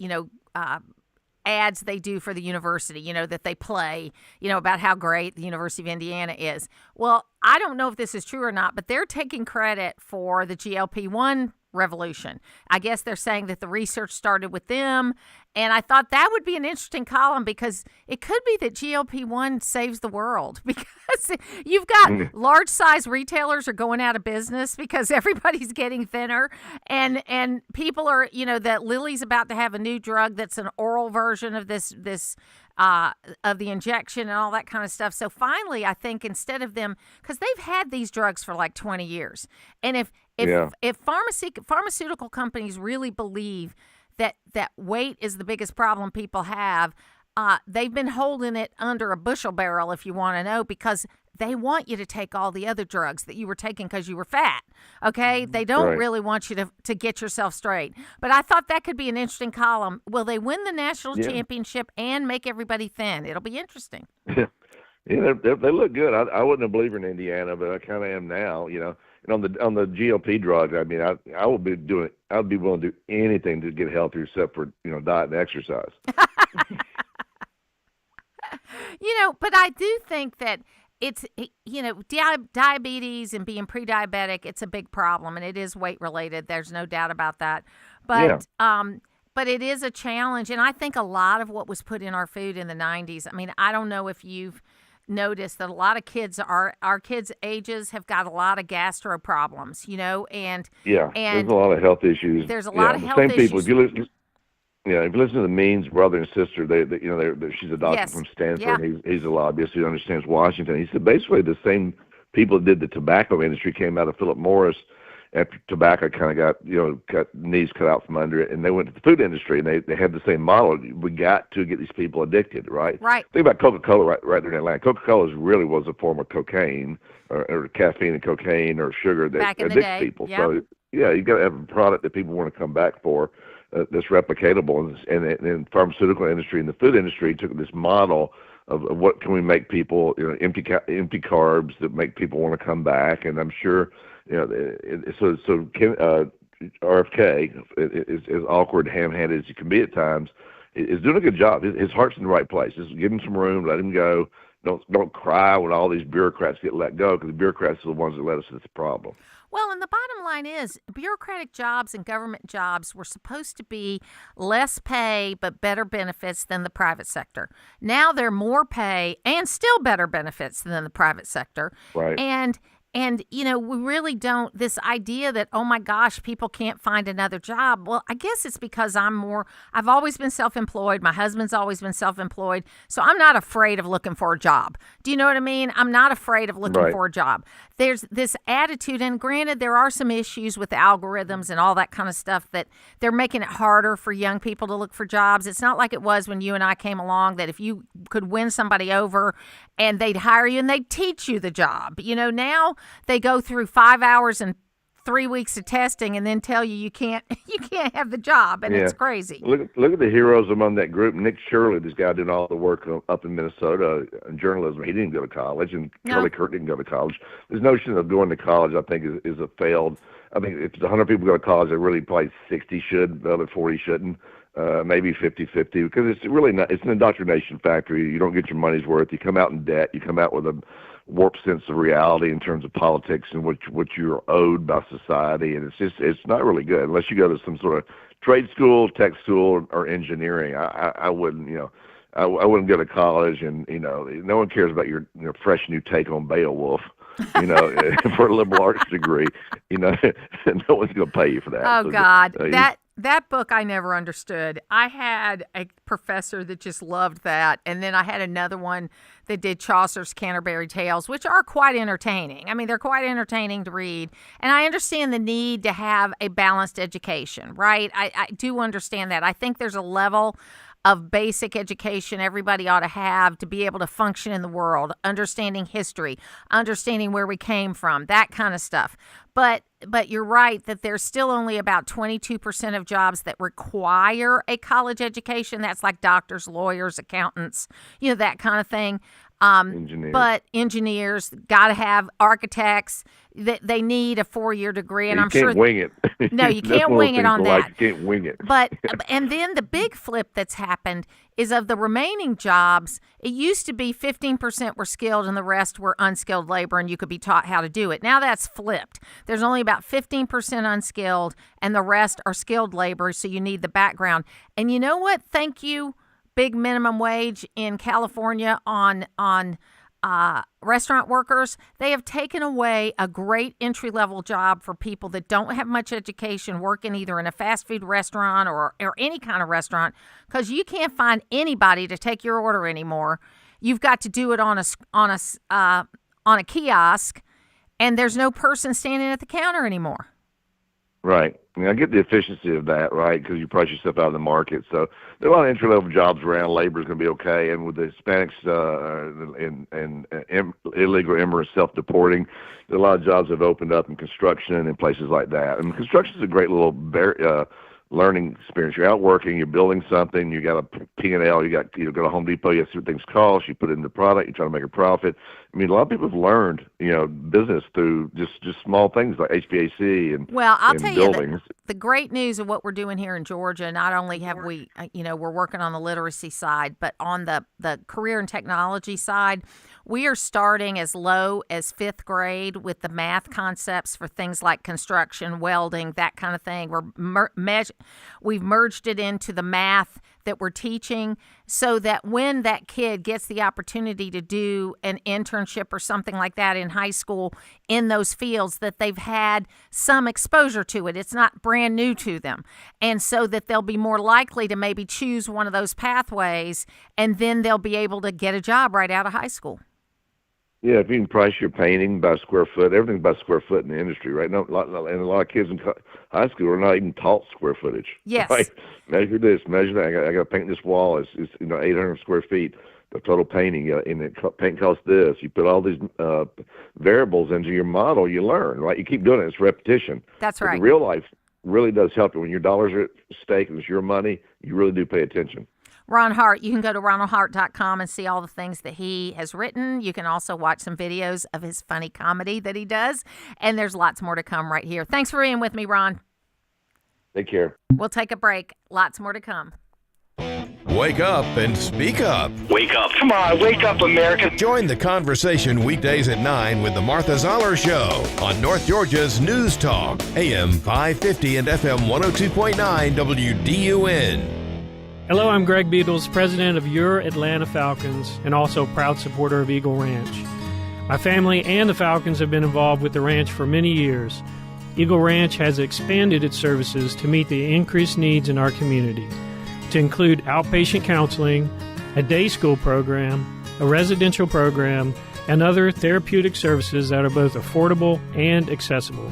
ads they do for the university, that they play, about how great the University of Indiana is. Well, I don't know if this is true or not, but they're taking credit for the GLP-1 revolution. I guess they're saying that the research started with them. And I thought that would be an interesting column because it could be that GLP-1 saves the world because you've got large size retailers are going out of business because everybody's getting thinner and people are, that Lilly's about to have a new drug that's an oral version of this of the injection and all that kind of stuff. So finally, I think instead of them, because they've had these drugs for like 20 years. And if pharmaceutical companies really believe that weight is the biggest problem people have, they've been holding it under a bushel barrel, if you want to know, because they want you to take all the other drugs that you were taking because you were fat, okay? They don't really want you to get yourself straight. But I thought that could be an interesting column. Will they win the national championship and make everybody thin? It'll be interesting. Yeah, they look good. I wasn't a believer in Indiana, but I kind of am now, And on the GLP drug, I mean, I would be willing to do anything to get healthier except for, diet and exercise. But I do think that it's, diabetes and being pre-diabetic, it's a big problem, and it is weight related. There's no doubt about that. But but it is a challenge, and I think a lot of what was put in our food in the 90s, I mean, I don't know if you've noticed that a lot of kids our kids' ages have got a lot of gastro problems, and there's a lot of health issues. There's a lot of health issues. Same people. If you listen to the Means brother and sister, she's a doctor from Stanford. And he's a lobbyist who understands Washington. He said basically the same people that did the tobacco industry came out of Philip Morris after tobacco kind of got knees cut out from under it, and they went to the food industry, and they had the same model. We got to get these people addicted, right? Right. Think about Coca-Cola right there in Atlanta. Coca-Cola really was a form of cocaine or caffeine and cocaine or sugar that addicts people. Yep. So, you got to have a product that people want to come back for that's replicatable. And pharmaceutical industry and the food industry took this model of what can we make people, empty carbs that make people want to come back. And I'm sure, RFK is as awkward, ham-handed as he can be at times, is doing a good job. His heart's in the right place. Just give him some room, let him go. Don't cry when all these bureaucrats get let go, because the bureaucrats are the ones that led us to this problem. Well, and the bottom line is bureaucratic jobs and government jobs were supposed to be less pay but better benefits than the private sector. Now they're more pay and still better benefits than the private sector. Right. And, we really don't, this idea that, oh my gosh, people can't find another job. Well, I guess it's because I've always been self-employed. My husband's always been self-employed. So I'm not afraid of looking for a job. Do you know what I mean? I'm not afraid of looking for a job. There's this attitude, and granted, there are some issues with the algorithms and all that kind of stuff that they're making it harder for young people to look for jobs. It's not like it was when you and I came along that if you could win somebody over and they'd hire you and they'd teach you the job. Now they go through 5 hours and 3 weeks of testing and then tell you can't have the job, and it's crazy. Look at the heroes among that group. Nick Shirley, this guy doing all the work up in Minnesota in journalism. He didn't go to college, and Charlie Kirk didn't go to college. This notion of going to college, I think, is a failed. I think if 100 people go to college, they really probably 60 should, the other 40 shouldn't. Maybe 50-50, because it's really not. It's an indoctrination factory. You don't get your money's worth. You come out in debt. You come out with a warped sense of reality in terms of politics and what you're owed by society, and it's not really good unless you go to some sort of trade school, tech school, or engineering. I wouldn't, I wouldn't go to college, and no one cares about your fresh new take on Beowulf. For a liberal arts degree, no one's going to pay you for that. Oh, so, God. That book I never understood. I had a professor that just loved that, and then I had another one that did Chaucer's Canterbury Tales, which are quite entertaining. I mean, they're quite entertaining to read, and I understand the need to have a balanced education, right? I do understand that. I think there's a level of basic education everybody ought to have to be able to function in the world, understanding history, understanding where we came from, that kind of stuff. But you're right that there's still only about 22% of jobs that require a college education. That's like doctors, lawyers, accountants, that kind of thing. Engineers. But engineers got to have architects. They need a 4-year degree, and you I'm sure can't wing it. No, you can't wing it on that. You can't wing it. But and then the big flip that's happened is of the remaining jobs. It used to be 15% were skilled and the rest were unskilled labor, and you could be taught how to do it. Now that's flipped. There's only about 15% unskilled, and the rest are skilled labor. So you need the background. And you know what? Thank you. Big minimum wage in California on restaurant workers. They have taken away a great entry-level job for people that don't have much education working either in a fast food restaurant or any kind of restaurant, because you can't find anybody to take your order anymore. You've got to do it on a kiosk, and there's no person standing at the counter anymore. Right. I mean, I get the efficiency of that, right, because you price yourself out of the market. So there are a lot of entry-level jobs around. Labor is going to be okay. And with the Hispanics and illegal immigrants self-deporting, there are a lot of jobs that have opened up in construction and places like that. And construction is a great little learning experience. You're out working, you're building something, you got a P&L, you go to Home Depot, you see what things cost, you put it in the product, you try to make a profit. I mean, a lot of people have learned, business through just small things like HVAC and I'll and tell buildings. you the great news of what we're doing here in Georgia, not only have we, we're working on the literacy side, but on the career and technology side, we are starting as low as 5th grade with the math concepts for things like construction, welding, that kind of thing. We've merged it into the math that we're teaching so that when that kid gets the opportunity to do an internship or something like that in high school in those fields, that they've had some exposure to it. It's not brand new to them. And so that they'll be more likely to maybe choose one of those pathways, and then they'll be able to get a job right out of high school. Yeah, if you can price your painting by square foot, everything by square foot in the industry, right? And a lot of kids in high school are not even taught square footage. Yes. Right? Measure this, measure that. I got to paint this wall. It's 800 square feet. The total painting, and paint costs this. You put all these variables into your model, you learn, right? You keep doing it. It's repetition. That's right. But real life really does help you. When your dollars are at stake and it's your money, you really do pay attention. Ron Hart, you can go to ronaldhart.com and see all the things that he has written. You can also watch some videos of his funny comedy that he does. And there's lots more to come right here. Thanks for being with me, Ron. Take care. We'll take a break. Lots more to come. Wake up and speak up. Wake up. Come on, wake up, America. Join the conversation weekdays at 9 with the Martha Zoller Show on North Georgia's News Talk, AM 550 and FM 102.9 WDUN. Hello, I'm Greg Beatles, president of Your Atlanta Falcons and also proud supporter of Eagle Ranch. My family and the Falcons have been involved with the ranch for many years. Eagle Ranch has expanded its services to meet the increased needs in our community, to include outpatient counseling, a day school program, a residential program, and other therapeutic services that are both affordable and accessible.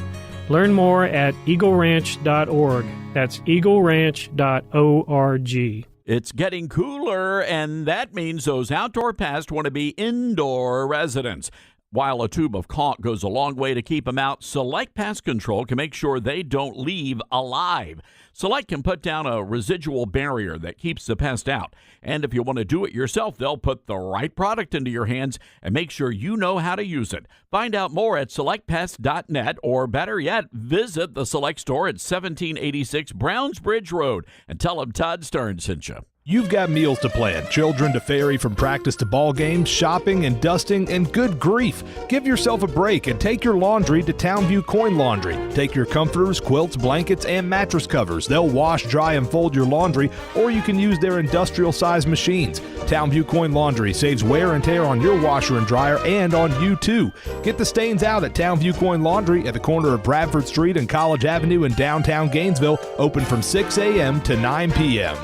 Learn more at eagleranch.org. That's eagleranch.org. It's getting cooler, and that means those outdoor pests want to be indoor residents. While a tube of caulk goes a long way to keep them out, Select Pest Control can make sure they don't leave alive. Select can put down a residual barrier that keeps the pest out. And if you want to do it yourself, they'll put the right product into your hands and make sure you know how to use it. Find out more at selectpest.net, or better yet, visit the Select store at 1786 Brownsbridge Road and tell them Todd Stern sent you. You've got meals to plan, children to ferry from practice to ball games, shopping and dusting, and good grief. Give yourself a break and take your laundry to Townview Coin Laundry. Take your comforters, quilts, blankets, and mattress covers. They'll wash, dry, and fold your laundry, or you can use their industrial-sized machines. Townview Coin Laundry saves wear and tear on your washer and dryer and on you, too. Get the stains out at Townview Coin Laundry at the corner of Bradford Street and College Avenue in downtown Gainesville, open from 6 a.m. to 9 p.m.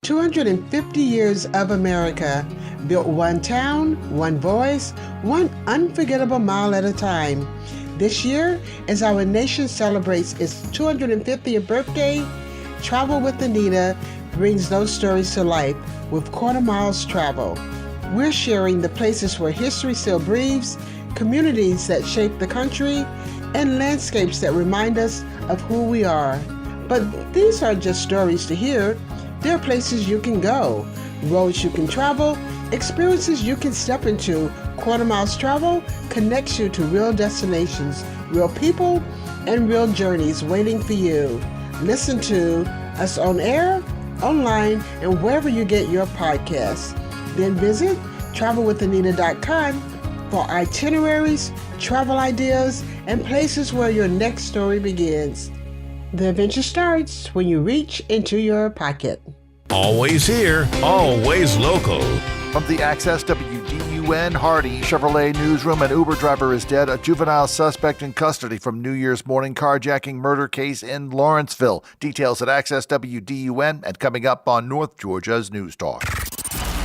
250 years of America, built one town, one voice, one unforgettable mile at a time. This year, as our nation celebrates its 250th birthday, Travel with Anita brings those stories to life with Quarter Miles Travel. We're sharing the places where history still breathes, communities that shape the country, and landscapes that remind us of who we are. But these aren't just stories to hear. There are places you can go, roads you can travel, experiences you can step into. Quarter Miles Travel connects you to real destinations, real people, and real journeys waiting for you. Listen to us on air, online, and wherever you get your podcasts. Then visit travelwithanita.com for itineraries, travel ideas, and places where your next story begins. The adventure starts when you reach into your pocket. Always here, always local. From the Access WDUN Hardy Chevrolet newsroom, an Uber driver is dead. A juvenile suspect in custody from New Year's morning carjacking murder case in Lawrenceville. Details at Access WDUN and coming up on North Georgia's News Talk.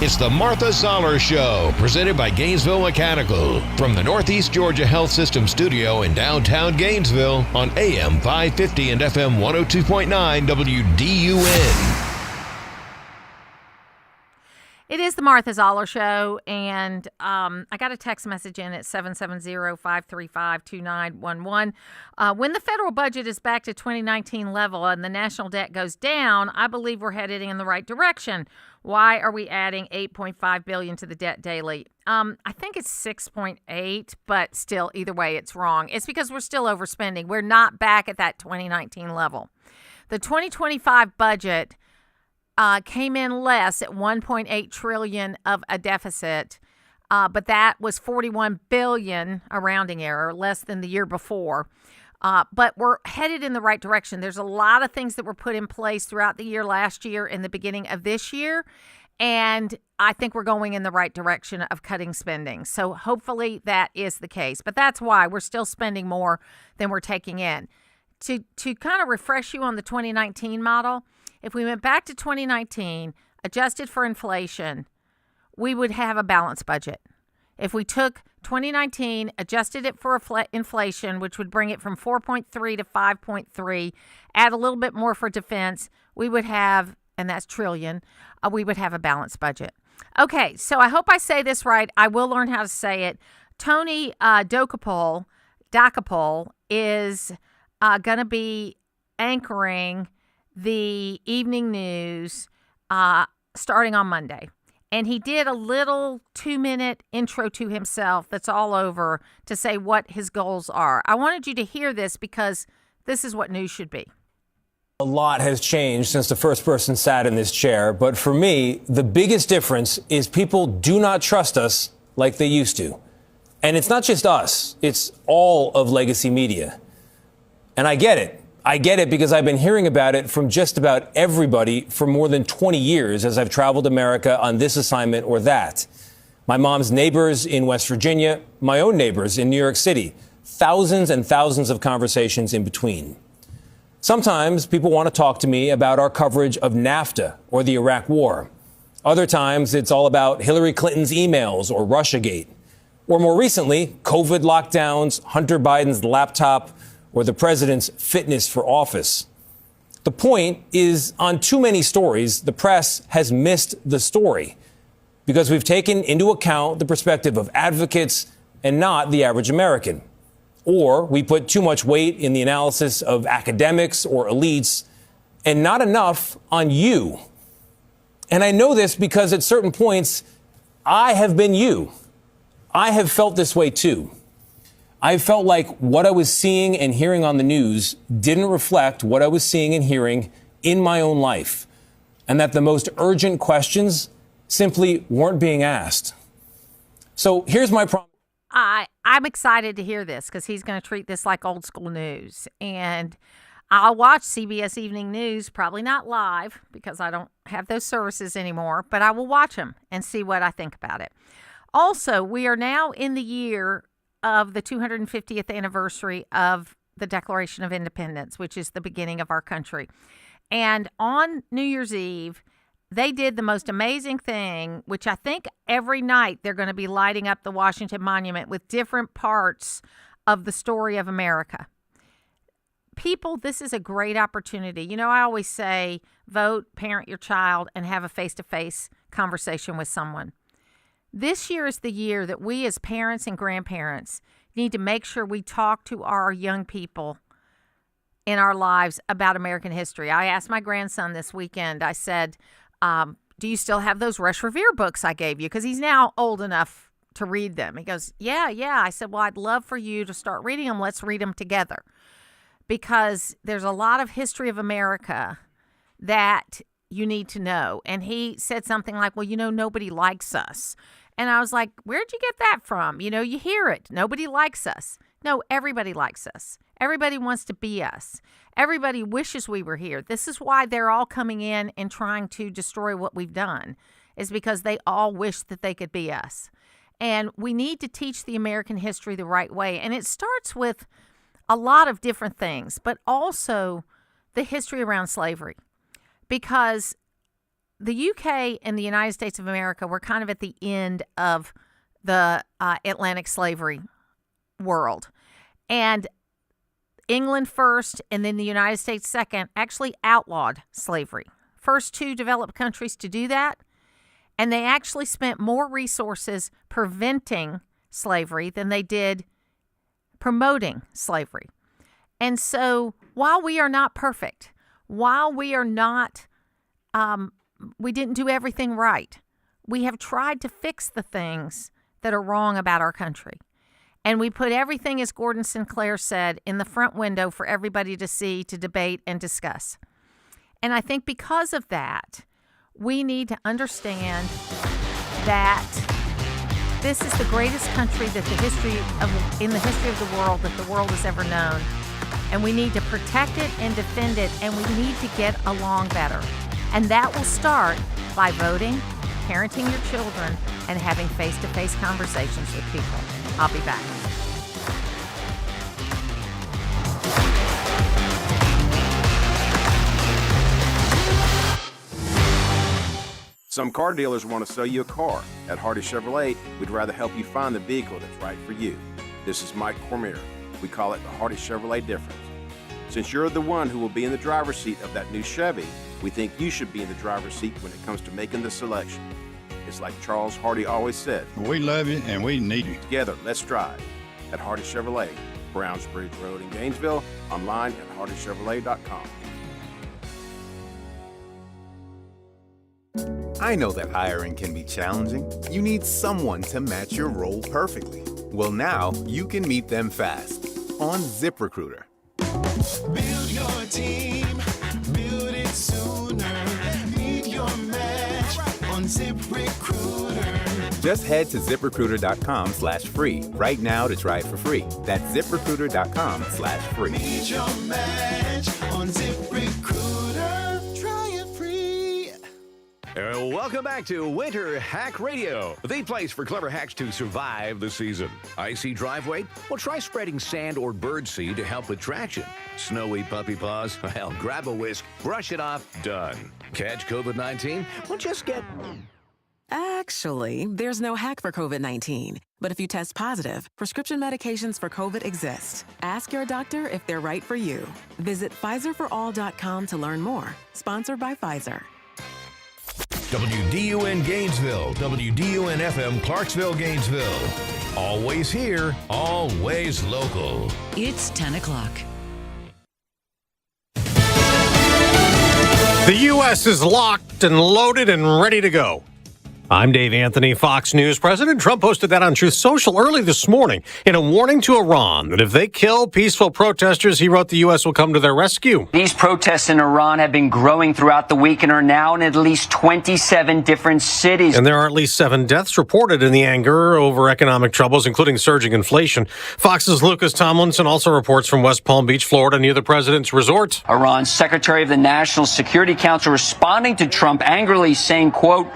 It's the Martha Zoller Show, presented by Gainesville Mechanical. From the Northeast Georgia Health System studio in downtown Gainesville on AM 550 and FM 102.9 WDUN. It is the Martha Zoller Show, and I got a text message in at 770-535-2911. When the federal budget is back to 2019 level and the national debt goes down, I believe we're headed in the right direction. Why are we adding $8.5 billion to the debt daily? I think it's 6.8, but still, either way, it's wrong. It's because we're still overspending. We're not back at that 2019 level. The 2025 budget came in less at $1.8 trillion of a deficit, but that was $41 billion, a rounding error, less than the year before. But we're headed in the right direction. There's a lot of things that were put in place throughout the year last year and the beginning of this year, and I think we're going in the right direction of cutting spending. So hopefully that is the case. But that's why we're still spending more than we're taking in. To kind of refresh you on the 2019 model, if we went back to 2019, adjusted for inflation, we would have a balanced budget. If we took 2019, adjusted it for inflation, which would bring it from 4.3 to 5.3, add a little bit more for defense, we would have, and that's trillion, we would have a balanced budget. Okay, so I hope I say this right. I will learn how to say it. Tony Docapole is going to be anchoring the evening news starting on Monday. And he did a little 2-minute intro to himself that's all over to say what his goals are. I wanted you to hear this because this is what news should be. A lot has changed since the first person sat in this chair. But for me, the biggest difference is people do not trust us like they used to. And it's not just us. It's all of legacy media. And I get it. I get it because I've been hearing about it from just about everybody for more than 20 years as I've traveled America on this assignment or that. My mom's neighbors in West Virginia, my own neighbors in New York City, thousands and thousands of conversations in between. Sometimes people want to talk to me about our coverage of NAFTA or the Iraq War. Other times it's all about Hillary Clinton's emails or Russiagate. Or more recently, COVID lockdowns, Hunter Biden's laptop, or the president's fitness for office. The point is, on too many stories, the press has missed the story because we've taken into account the perspective of advocates and not the average American. Or we put too much weight in the analysis of academics or elites and not enough on you. And I know this because at certain points, I have been you. I have felt this way too. I felt like what I was seeing and hearing on the news didn't reflect what I was seeing and hearing in my own life. and that the most urgent questions simply weren't being asked. So here's my problem. I'm excited to hear this because he's going to treat this like old school news. And I'll watch CBS Evening News, probably not live because I don't have those services anymore, but I will watch them and see what I think about it. Also, we are now in the year of the 250th anniversary of the Declaration of Independence, which is the beginning of our country. And on New Year's Eve, they did the most amazing thing, which I think every night they're going to be lighting up the Washington Monument with different parts of the story of America. People, this is a great opportunity. You know, I always say, vote, parent your child, and have a face-to-face conversation with someone. This year is the year that we as parents and grandparents need to make sure we talk to our young people in our lives about American history. I asked my grandson this weekend, I said, do you still have those Rush Revere books I gave you? Because he's now old enough to read them. He goes, yeah. I said, well, I'd love for you to start reading them. Let's read them together. Because there's a lot of history of America that you need to know. And he said something like, well, you know, nobody likes us. And I was like, where'd you get that from? You know, you hear it. Nobody likes us. No, everybody likes us. Everybody wants to be us. Everybody wishes we were here. This is why they're all coming in and trying to destroy what we've done, is because they all wish that they could be us. And we need to teach the American history the right way. And it starts with a lot of different things, but also the history around slavery. Because the UK and the United States of America were kind of at the end of the Atlantic slavery world. And England first and then the United States second actually outlawed slavery. First two developed countries to do that. And they actually spent more resources preventing slavery than they did promoting slavery. And so while we are not perfect, while we are not, we didn't do everything right, we have tried to fix the things that are wrong about our country. And we put everything, as Gordon Sinclair said, in the front window for everybody to see, to debate, and discuss. And I think because of that, we need to understand that this is the greatest country that in the history of the world that the world has ever known. And we need to protect it and defend it, and we need to get along better. And that will start by voting, parenting your children, and having face-to-face conversations with people. I'll be back. Some car dealers want to sell you a car. At Hart Chevrolet, we'd rather help you find the vehicle that's right for you. This is Mike Cormier. We call it the Hart Chevrolet difference. Since you're the one who will be in the driver's seat of that new Chevy, we think you should be in the driver's seat when it comes to making the selection. It's like Charles Hardy always said, we love you and we need you. Together, let's drive. At Hardy Chevrolet, Browns Bridge Road in Gainesville, online at hardychevrolet.com. I know that hiring can be challenging. You need someone to match your role perfectly. Well, now you can meet them fast on ZipRecruiter. Build your team, build it sooner. Meet your match on ZipRecruiter. Just head to ZipRecruiter.com/free right now to try it for free. That's ZipRecruiter.com/free. Meet your match on ZipRecruiter. Try it free. Welcome back to Winter Hack Radio, the place for clever hacks to survive the season. Icy driveway? Well, try spreading sand or birdseed to help with traction. Snowy puppy paws? Well, grab a whisk, brush it off, done. Catch COVID-19? Well, just get... Actually, there's no hack for COVID-19. But if you test positive, prescription medications for COVID exist. Ask your doctor if they're right for you. Visit PfizerForAll.com to learn more. Sponsored by Pfizer. WDUN Gainesville, WDUN FM Clarksville, Gainesville. Always here, always local. It's 10 o'clock. The U.S. is locked and loaded and ready to go. I'm Dave Anthony, Fox News. President Trump posted that on Truth Social early this morning in a warning to Iran that if they kill peaceful protesters, he wrote the U.S. will come to their rescue. These protests in Iran have been growing throughout the week and are now in at least 27 different cities. And there are at least 7 deaths reported in the anger over economic troubles, including surging inflation. Fox's Lucas Tomlinson also reports from West Palm Beach, Florida, near the president's resort. Iran's Secretary of the National Security Council responding to Trump angrily saying, quote,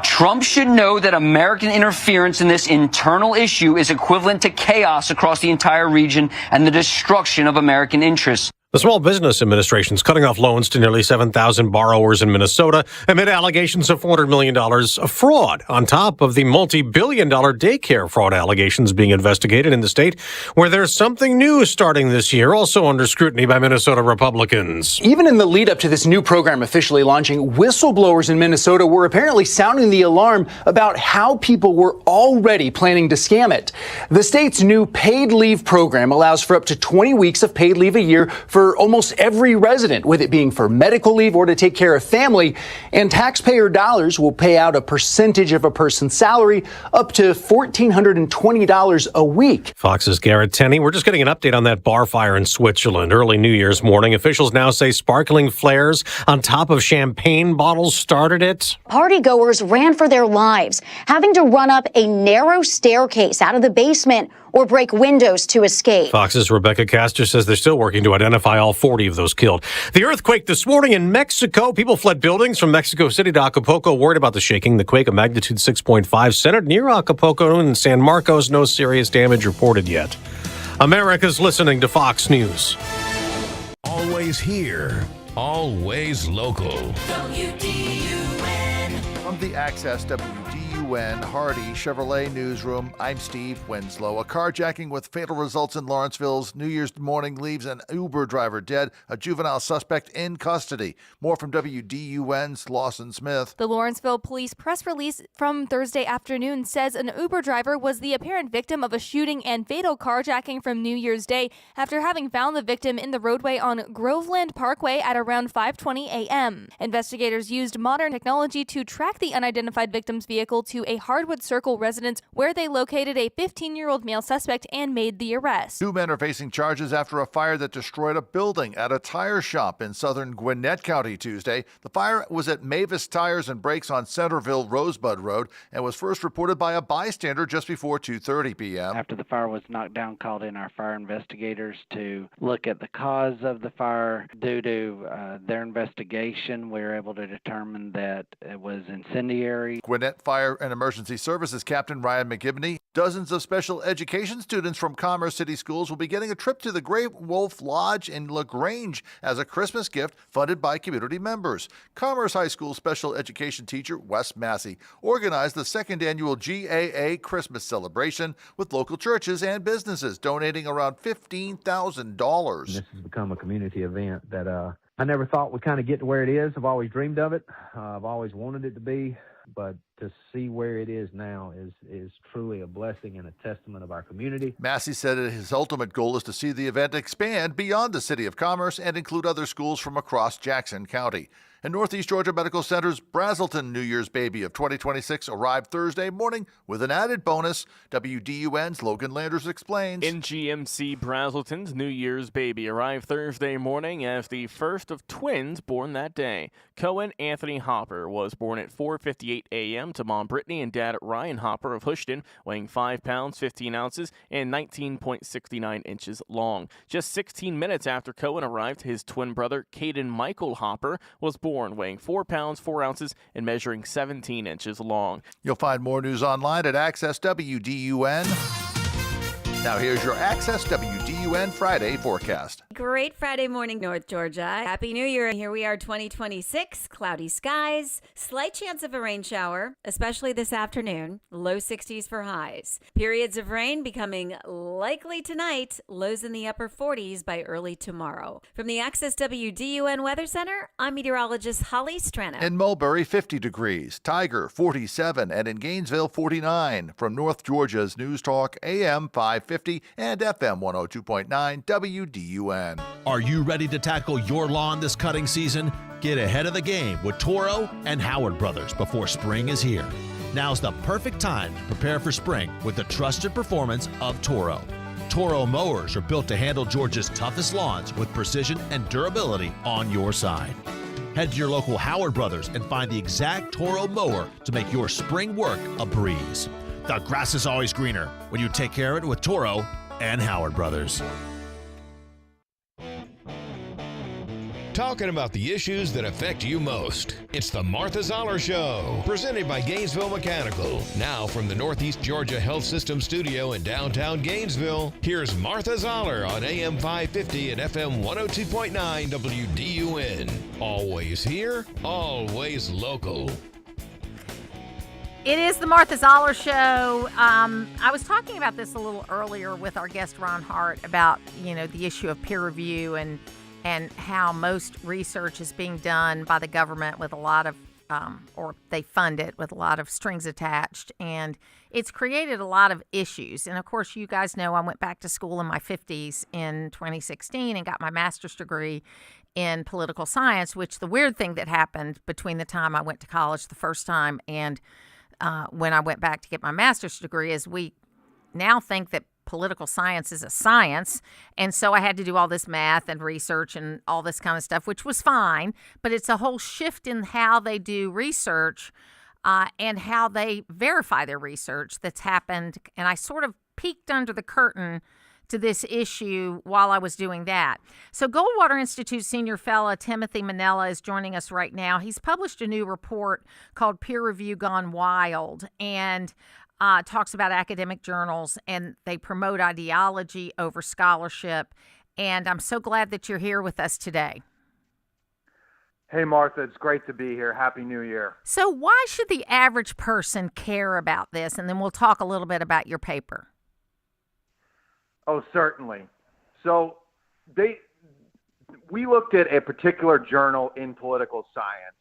Trump should know that American interference in this internal issue is equivalent to chaos across the entire region and the destruction of American interests. The Small Business Administration is cutting off loans to nearly 7,000 borrowers in Minnesota amid allegations of $400 million of fraud, on top of the multi-billion-dollar daycare fraud allegations being investigated in the state, where there's something new starting this year, also under scrutiny by Minnesota Republicans. Even in the lead up to this new program officially launching, whistleblowers in Minnesota were apparently sounding the alarm about how people were already planning to scam it. The state's new paid leave program allows for up to 20 weeks of paid leave a year for almost every resident, with it being for medical leave or to take care of family, and taxpayer dollars will pay out a percentage of a person's salary up to $1,420 a week. Fox's Garrett Tenney. We're just getting an update on that bar fire in Switzerland early New Year's morning. Officials now say sparkling flares on top of champagne bottles started it. Partygoers ran for their lives, having to run up a narrow staircase out of the basement or break windows to escape. Fox's Rebecca Castor says they're still working to identify all 40 of those killed. The earthquake this morning in Mexico. People fled buildings from Mexico City to Acapulco, worried about the shaking. The quake, a magnitude 6.5, centered near Acapulco and San Marcos. No serious damage reported yet. America's listening to Fox News. Always here, always local. From the Access WDUN Hardy Chevrolet Newsroom, I'm Steve Winslow. A carjacking with fatal results in Lawrenceville's New Year's morning leaves an Uber driver dead, a juvenile suspect in custody. More from WDUN's Lawson Smith. The Lawrenceville Police press release from Thursday afternoon says an Uber driver was the apparent victim of a shooting and fatal carjacking from New Year's Day after having found the victim in the roadway on Groveland Parkway at around 5:20 a.m. Investigators used modern technology to track the unidentified victim's vehicle to a Hardwood Circle residence where they located a 15-year-old male suspect and made the arrest. 2 men are facing charges after a fire that destroyed a building at a tire shop in southern Gwinnett County Tuesday. The fire was at Mavis Tires and Brakes on Centerville Rosebud Road and was first reported by a bystander just before 2:30 p.m. After the fire was knocked down, called in our fire investigators to look at the cause of the fire. Due to their investigation, we were able to determine that it was incendiary. Gwinnett Fire and Emergency Services Captain Ryan McGibney. Dozens of special education students from Commerce City Schools will be getting a trip to the Great Wolf Lodge in LaGrange as a Christmas gift funded by community members. Commerce High School special education teacher Wes Massey organized the second annual GAA Christmas celebration with local churches and businesses donating around $15,000. This has become a community event that I never thought would kind of get to where it is. I've always dreamed of it. I've always wanted it to be, but to see where it is now is truly a blessing and a testament of our community. Massey said that his ultimate goal is to see the event expand beyond the City of Commerce and include other schools from across Jackson County. And Northeast Georgia Medical Center's Brazelton New Year's Baby of 2026 arrived Thursday morning with an added bonus. WDUN's Logan Landers explains. In GMC, Brazelton's New Year's Baby arrived Thursday morning as the first of twins born that day. Cohen Anthony Hopper was born at 4:58 a.m. to mom Brittany and dad Ryan Hopper of Houston, weighing 5 pounds 15 ounces and 19.69 inches long. Just 16 minutes after Cohen arrived, his twin brother Caden Michael Hopper was born, weighing 4 pounds 4 ounces and measuring 17 inches long. You'll find more news online at Access WDUN. Now here's your Access WDUN Friday forecast. Great Friday morning, North Georgia. Happy New Year. Here we are, 2026. Cloudy skies. Slight chance of a rain shower, especially this afternoon. Low 60s for highs. Periods of rain becoming likely tonight. Lows in the upper 40s by early tomorrow. From the Access WDUN Weather Center, I'm meteorologist Holly Strano. In Mulberry, 50 degrees. Tiger, 47. And in Gainesville, 49. From North Georgia's News Talk, AM 550 and FM 102.9 WDUN. WDUN. Are you ready to tackle your lawn this cutting season? Get ahead of the game with Toro and Howard Brothers before spring is here. Now's the perfect time to prepare for spring with the trusted performance of Toro. Toro mowers are built to handle Georgia's toughest lawns with precision and durability on your side. Head to your local Howard Brothers and find the exact Toro mower to make your spring work a breeze. The grass is always greener when you take care of it with Toro and Howard Brothers. Talking about the issues that affect you most. It's the Martha Zoller Show, presented by Gainesville Mechanical. Now from the Northeast Georgia Health System studio in downtown Gainesville, here's Martha Zoller on AM 550 and FM 102.9 WDUN. Always here, always local. It is the Martha Zoller Show. I was talking about this a little earlier with our guest Ron Hart about, the issue of peer review and how most research is being done by the government with a lot of, or they fund it with a lot of strings attached. And it's created a lot of issues. And of course, you guys know I went back to school in my 50s in 2016 and got my master's degree in political science, which the weird thing that happened between the time I went to college the first time and when I went back to get my master's degree is we now think that political science is a science. And so I had to do all this math and research and all this kind of stuff, which was fine. But it's a whole shift in how they do research and how they verify their research that's happened. And I sort of peeked under the curtain to this issue while I was doing that. So Goldwater Institute senior fellow Timothy Minella is joining us right now. He's published a new report called Peer Review Gone Wild, and talks about academic journals, and they promote ideology over scholarship. And I'm so glad that you're here with us today. Hey, Martha, it's great to be here. Happy New Year. So why should the average person care about this? And then we'll talk a little bit about your paper. Oh, certainly. So we looked at a particular journal in political science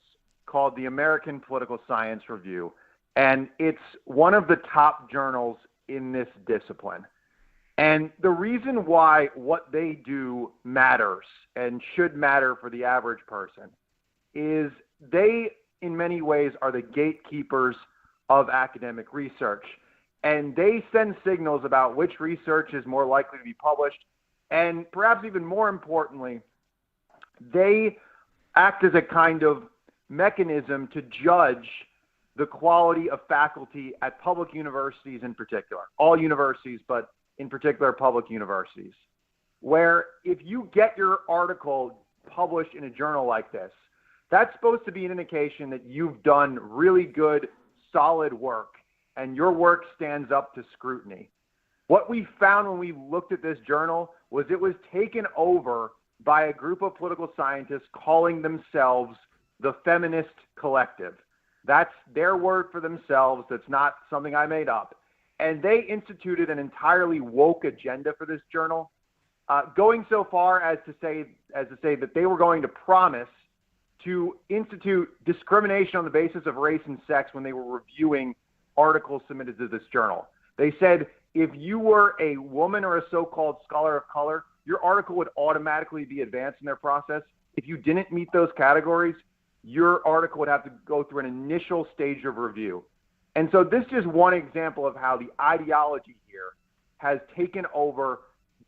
called the American Political Science Review. And it's one of the top journals in this discipline. And the reason why what they do matters and should matter for the average person is they, in many ways, are the gatekeepers of academic research. And they send signals about which research is more likely to be published. And perhaps even more importantly, they act as a kind of mechanism to judge the quality of faculty at public universities in particular, all universities, but in particular public universities, where if you get your article published in a journal like this, that's supposed to be an indication that you've done really good, solid work, and your work stands up to scrutiny. What we found when we looked at this journal was it was taken over by a group of political scientists calling themselves the Feminist Collective. That's their word for themselves. That's not something I made up. And they instituted an entirely woke agenda for this journal, going so far as to say that they were going to promise to institute discrimination on the basis of race and sex when they were reviewing articles submitted to this journal. They said if you were a woman or a so-called scholar of color, your article would automatically be advanced in their process. If you didn't meet those categories, your article would have to go through an initial stage of review. And so this is just one example of how the ideology here has taken over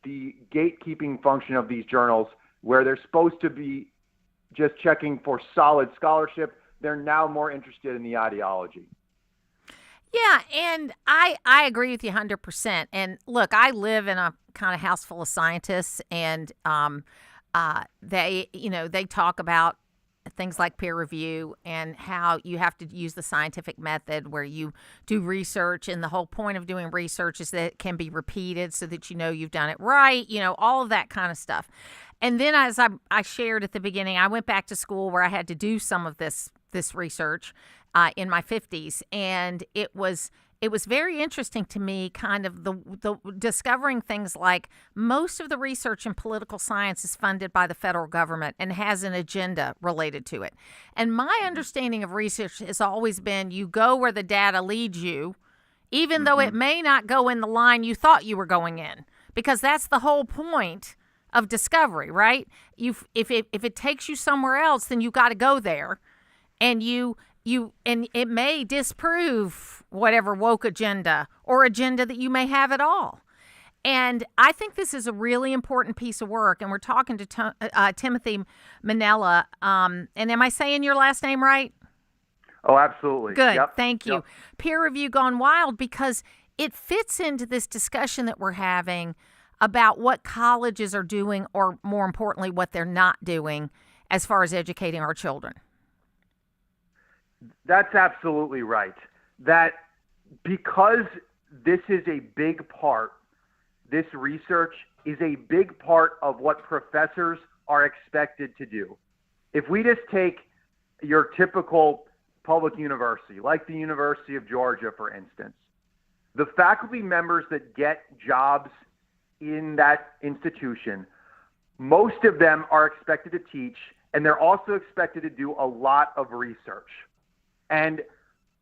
the gatekeeping function of these journals, where they're supposed to be just checking for solid scholarship. They're now more interested in the ideology. Yeah, and I agree with you 100%. And look, I live in a kind of house full of scientists, and they talk about things like peer review and how you have to use the scientific method where you do research, and the whole point of doing research is that it can be repeated so that you've done it right, all of that kind of stuff. And then, as I shared at the beginning, I went back to school where I had to do some of this research in my 50s, and it was very interesting to me, kind of the discovering things like most of the research in political science is funded by the federal government and has an agenda related to it. And my understanding of research has always been you go where the data leads you, even though it may not go in the line you thought you were going in, because that's the whole point of discovery, right? If it takes you somewhere else, then you got to go there, and and it may disprove whatever woke agenda or agenda that you may have at all. And I think this is a really important piece of work. And we're talking to Timothy Minella. And am I saying your last name right? Oh, absolutely. Good. Yep. Thank you. Yep. Peer review gone wild, because it fits into this discussion that we're having about what colleges are doing, or more importantly, what they're not doing as far as educating our children. That's absolutely right. That because this is a big part, this research is a big part of what professors are expected to do. If we just take your typical public university, like the University of Georgia, for instance, the faculty members that get jobs in that institution, most of them are expected to teach, and they're also expected to do a lot of research. And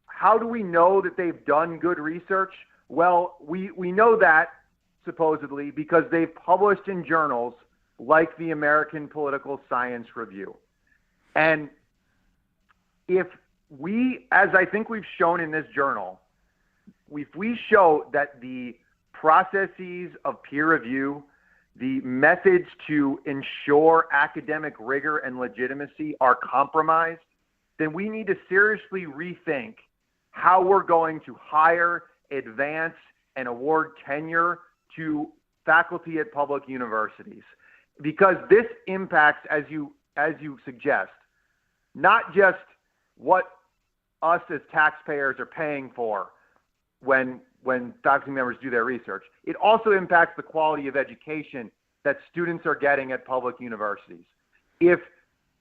how do we know that they've done good research? Well, we know that supposedly because they've published in journals like the American Political Science Review. And if we, as I think we've shown in this journal, if we show that the processes of peer review, the methods to ensure academic rigor and legitimacy are compromised, then we need to seriously rethink how we're going to hire, advance, and award tenure to faculty at public universities. Because this impacts, as you suggest, not just what us as taxpayers are paying for when faculty members do their research. It also impacts the quality of education that students are getting at public universities. If,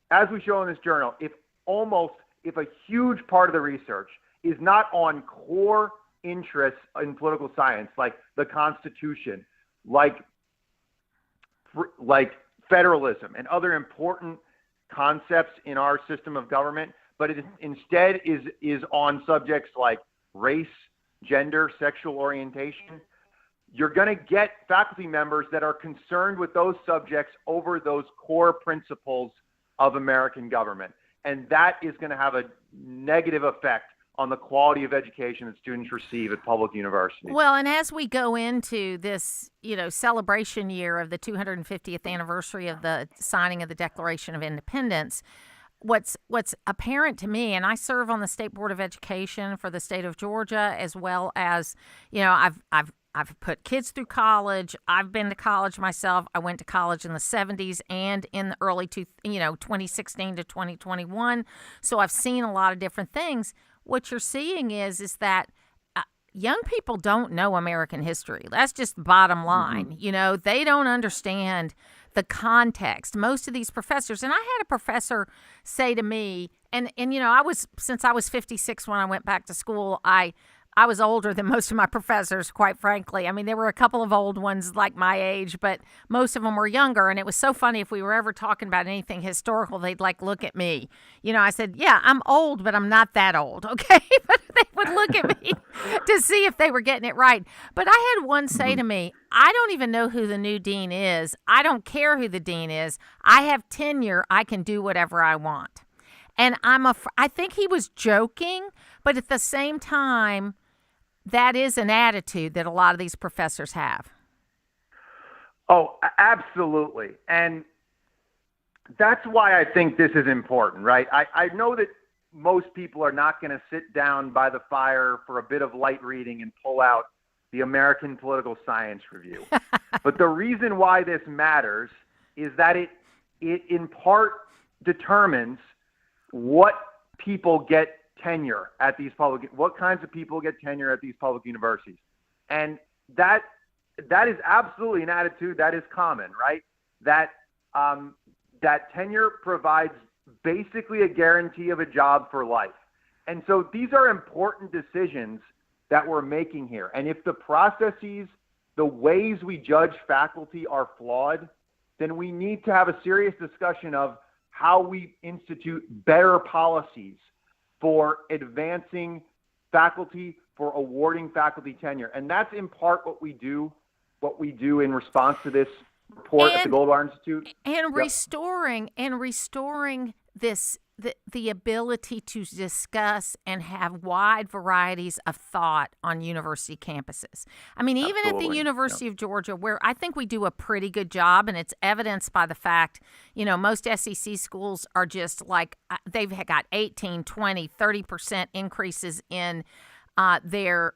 as we show in this journal, if a huge part of the research is not on core interests in political science, like the Constitution, like federalism and other important concepts in our system of government, but it instead is on subjects like race, gender, sexual orientation, you're going to get faculty members that are concerned with those subjects over those core principles of American government. And that is going to have a negative effect on the quality of education that students receive at public universities. Well, and as we go into this, celebration year of the 250th anniversary of the signing of the Declaration of Independence, what's apparent to me, and I serve on the State Board of Education for the state of Georgia, as well as, I've put kids through college. I've been to college myself. I went to college in the 70s and in the early 2016 to 2021. So I've seen a lot of different things. What you're seeing is that young people don't know American history. That's just the bottom line. Mm-hmm. They don't understand the context. Most of these professors, and I had a professor say to me, and since I was 56 when I went back to school, I was older than most of my professors, quite frankly. I mean, there were a couple of old ones like my age, but most of them were younger. And it was so funny, if we were ever talking about anything historical, they'd look at me. I said, yeah, I'm old, but I'm not that old, okay? But they would look at me to see if they were getting it right. But I had one say to me, I don't even know who the new dean is. I don't care who the dean is. I have tenure. I can do whatever I want. And I think he was joking, but at the same time, that is an attitude that a lot of these professors have. Oh, absolutely. And that's why I think this is important, right? I know that most people are not going to sit down by the fire for a bit of light reading and pull out the American Political Science Review. But the reason why this matters is that it in part determines what people get tenure at these what kinds of people get tenure at these public universities. And that is absolutely an attitude that is common, right? That tenure provides basically a guarantee of a job for life. And so these are important decisions that we're making here. And if the processes, the ways we judge faculty are flawed, then we need to have a serious discussion of how we institute better policies for advancing faculty, for awarding faculty tenure. And that's in part what we do in response to this report at the Goldwater Institute. And restoring this the ability to discuss and have wide varieties of thought on university campuses. I mean, even at the University of Georgia, where I think we do a pretty good job, and it's evidenced by the fact, most SEC schools are just like, they've got 18, 20, 30% increases in their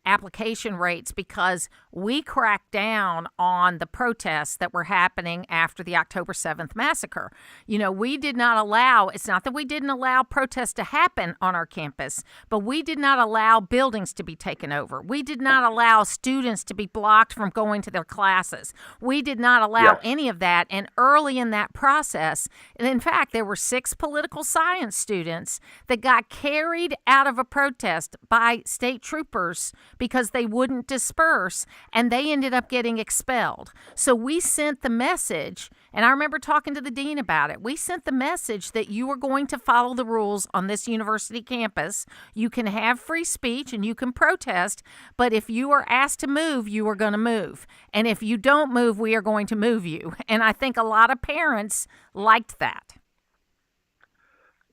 application rates because we cracked down on the protests that were happening after the October 7th massacre. We did not allow, it's not that we didn't allow protests to happen on our campus, but we did not allow buildings to be taken over. We did not allow students to be blocked from going to their classes. We did not allow any of that. And early in that process, and in fact, there were 6 political science students that got carried out of a protest by state troopers because they wouldn't disperse, and they ended up getting expelled. So we sent the message, and I remember talking to the dean about it. We sent the message that you are going to follow the rules on this university campus. You can have free speech and you can protest, but if you are asked to move, you are going to move. And if you don't move, we are going to move you. And I think a lot of parents liked that.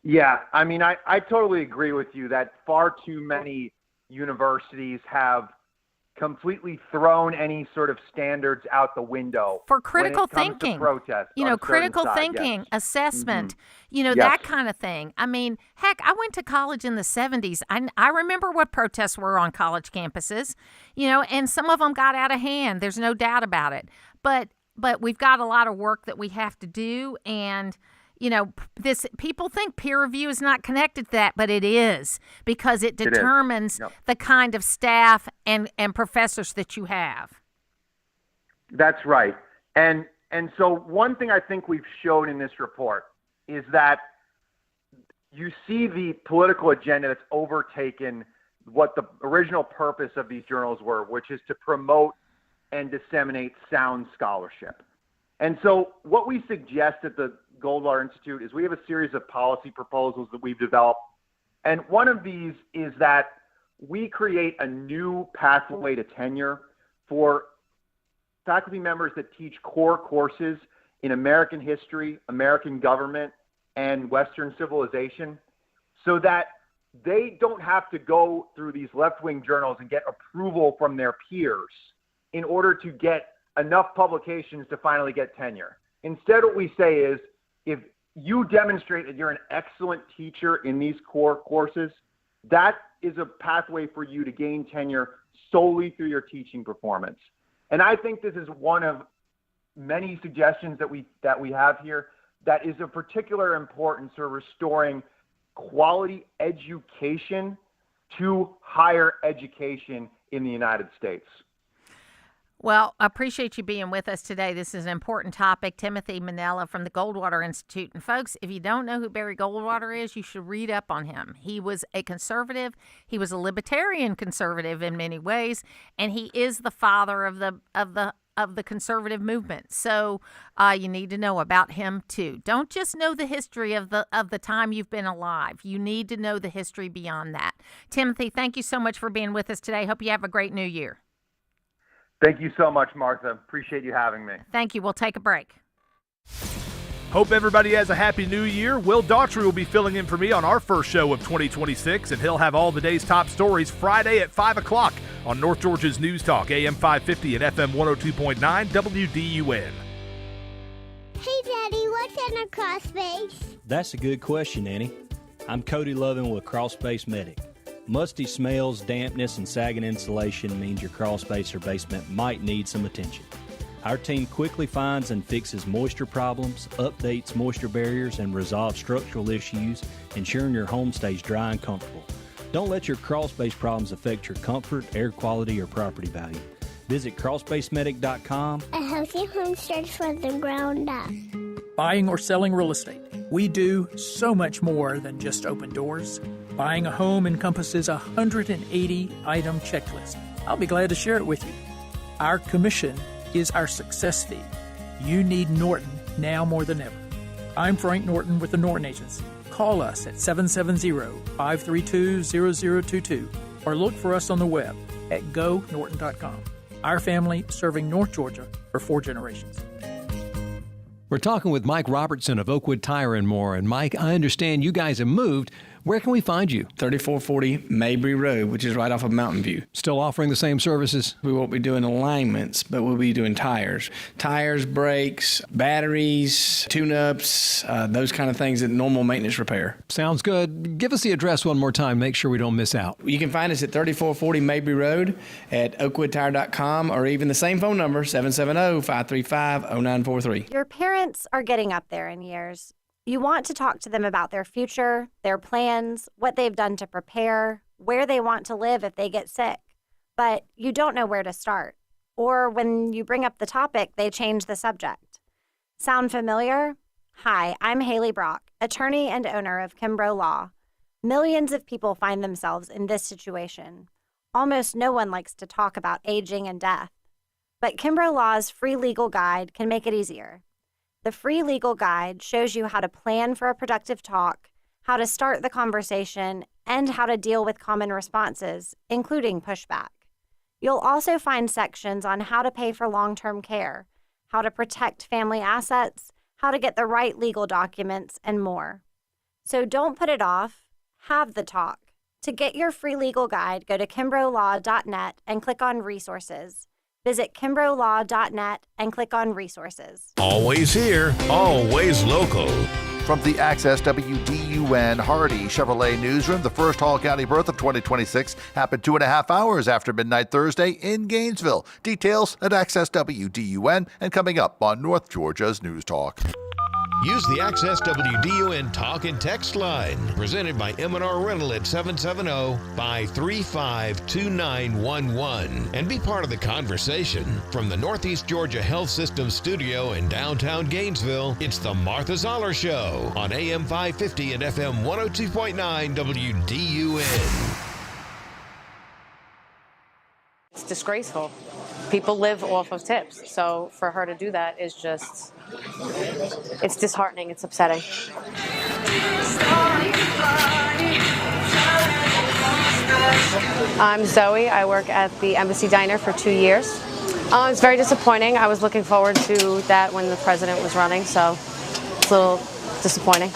Yeah, I mean, I totally agree with you that far too many universities have completely thrown any sort of standards out the window for critical when it comes thinking. To protest Critical thinking, assessment, that kind of thing. I mean, heck, I went to college in the 70s. I remember what protests were on college campuses, and some of them got out of hand. There's no doubt about it. But we've got a lot of work that we have to do, and people think peer review is not connected to that, but it is, because it determines the kind of staff and professors that you have. That's right. And so one thing I think we've showed in this report is that you see the political agenda that's overtaken what the original purpose of these journals were, which is to promote and disseminate sound scholarship. And so what we suggest at the Goldwater Institute is we have a series of policy proposals that we've developed. And one of these is that we create a new pathway to tenure for faculty members that teach core courses in American history, American government, and Western civilization, so that they don't have to go through these left-wing journals and get approval from their peers in order to get enough publications to finally get tenure. Instead, what we say is, if you demonstrate that you're an excellent teacher in these core courses, that is a pathway for you to gain tenure solely through your teaching performance. And I think this is one of many suggestions that we have here that is of particular importance for restoring quality education to higher education in the United States. Well, I appreciate you being with us today. This is an important topic. Timothy Minella from the Goldwater Institute. And folks, if you don't know who Barry Goldwater is, you should read up on him. He was a conservative. He was a libertarian conservative in many ways, and he is the father of the conservative movement. So you need to know about him too. Don't just know the history of the time you've been alive. You need to know the history beyond that. Timothy, thank you so much for being with us today. Hope you have a great new year. Thank you so much, Martha. Appreciate you having me. Thank you. We'll take a break. Hope everybody has a happy new year. Will Daughtry will be filling in for me on our first show of 2026, and he'll have all the day's top stories Friday at 5 o'clock on North Georgia's News Talk, AM 550 and FM 102.9 WDUN. Hey, Daddy, what's in a crawl space? That's a good question, Annie. I'm Cody Lovin with Crawl Space Medic. Musty smells, dampness, and sagging insulation means your crawl space or basement might need some attention. Our team quickly finds and fixes moisture problems, updates moisture barriers, and resolves structural issues, ensuring your home stays dry and comfortable. Don't let your crawl space problems affect your comfort, air quality, or property value. Visit crawlspacemedic.com. A healthy home starts from the ground up. Buying or selling real estate. We do so much more than just open doors. Buying a home encompasses a 180-item checklist. I'll be glad to share it with you. Our commission is our success fee. You need Norton now more than ever. I'm Frank Norton with the Norton Agency. Call us at 770-532-0022 or look for us on the web at gonorton.com. Our family serving North Georgia for 4 generations. We're talking with Mike Robertson of Oakwood Tire and More. And Mike, I understand you guys have moved. Where can we find you? 3440 Mabry Road, which is right off of Mountain View. Still offering the same services? We won't be doing alignments, but we'll be doing tires. Tires, brakes, batteries, tune-ups, those kind of things that normal maintenance repair. Sounds good. Give us the address one more time. Make sure we don't miss out. You can find us at 3440 Mabry Road at oakwoodtire.com or even the same phone number, 770-535-0943. Your parents are getting up there in years. You want to talk to them about their future, their plans, what they've done to prepare, where they want to live if they get sick. But you don't know where to start. Or when you bring up the topic, they change the subject. Sound familiar? Hi, I'm Haley Brock, attorney and owner of Kimbrough Law. Millions of people find themselves in this situation. Almost no one likes to talk about aging and death. But Kimbrough Law's free legal guide can make it easier. The free legal guide shows you how to plan for a productive talk, how to start the conversation, and how to deal with common responses, including pushback. You'll also find sections on how to pay for long-term care, how to protect family assets, how to get the right legal documents, and more. So don't put it off. Have the talk. To get your free legal guide, go to kimbroughslaw.net and click on Resources. Visit kimbroughslaw.net and click on Resources. Always here, always local. From the Access WDUN Hardy Chevrolet newsroom, the first Hall County birth of 2026 happened 2.5 hours after midnight Thursday in Gainesville. Details at Access WDUN and coming up on North Georgia's News Talk. Use the Access WDUN talk and text line, presented by M&R Rental at 770-535-2911, and be part of the conversation. From the Northeast Georgia Health System studio in downtown Gainesville, it's the Martha Zoller Show on AM 550 and FM 102.9 WDUN. It's disgraceful. People live off of tips, so for her to do that is just, it's disheartening, it's upsetting. I'm Zoe. I work at the Embassy Diner for 2 years. It's very disappointing. I was looking forward to that when the president was running, so it's a little disappointing.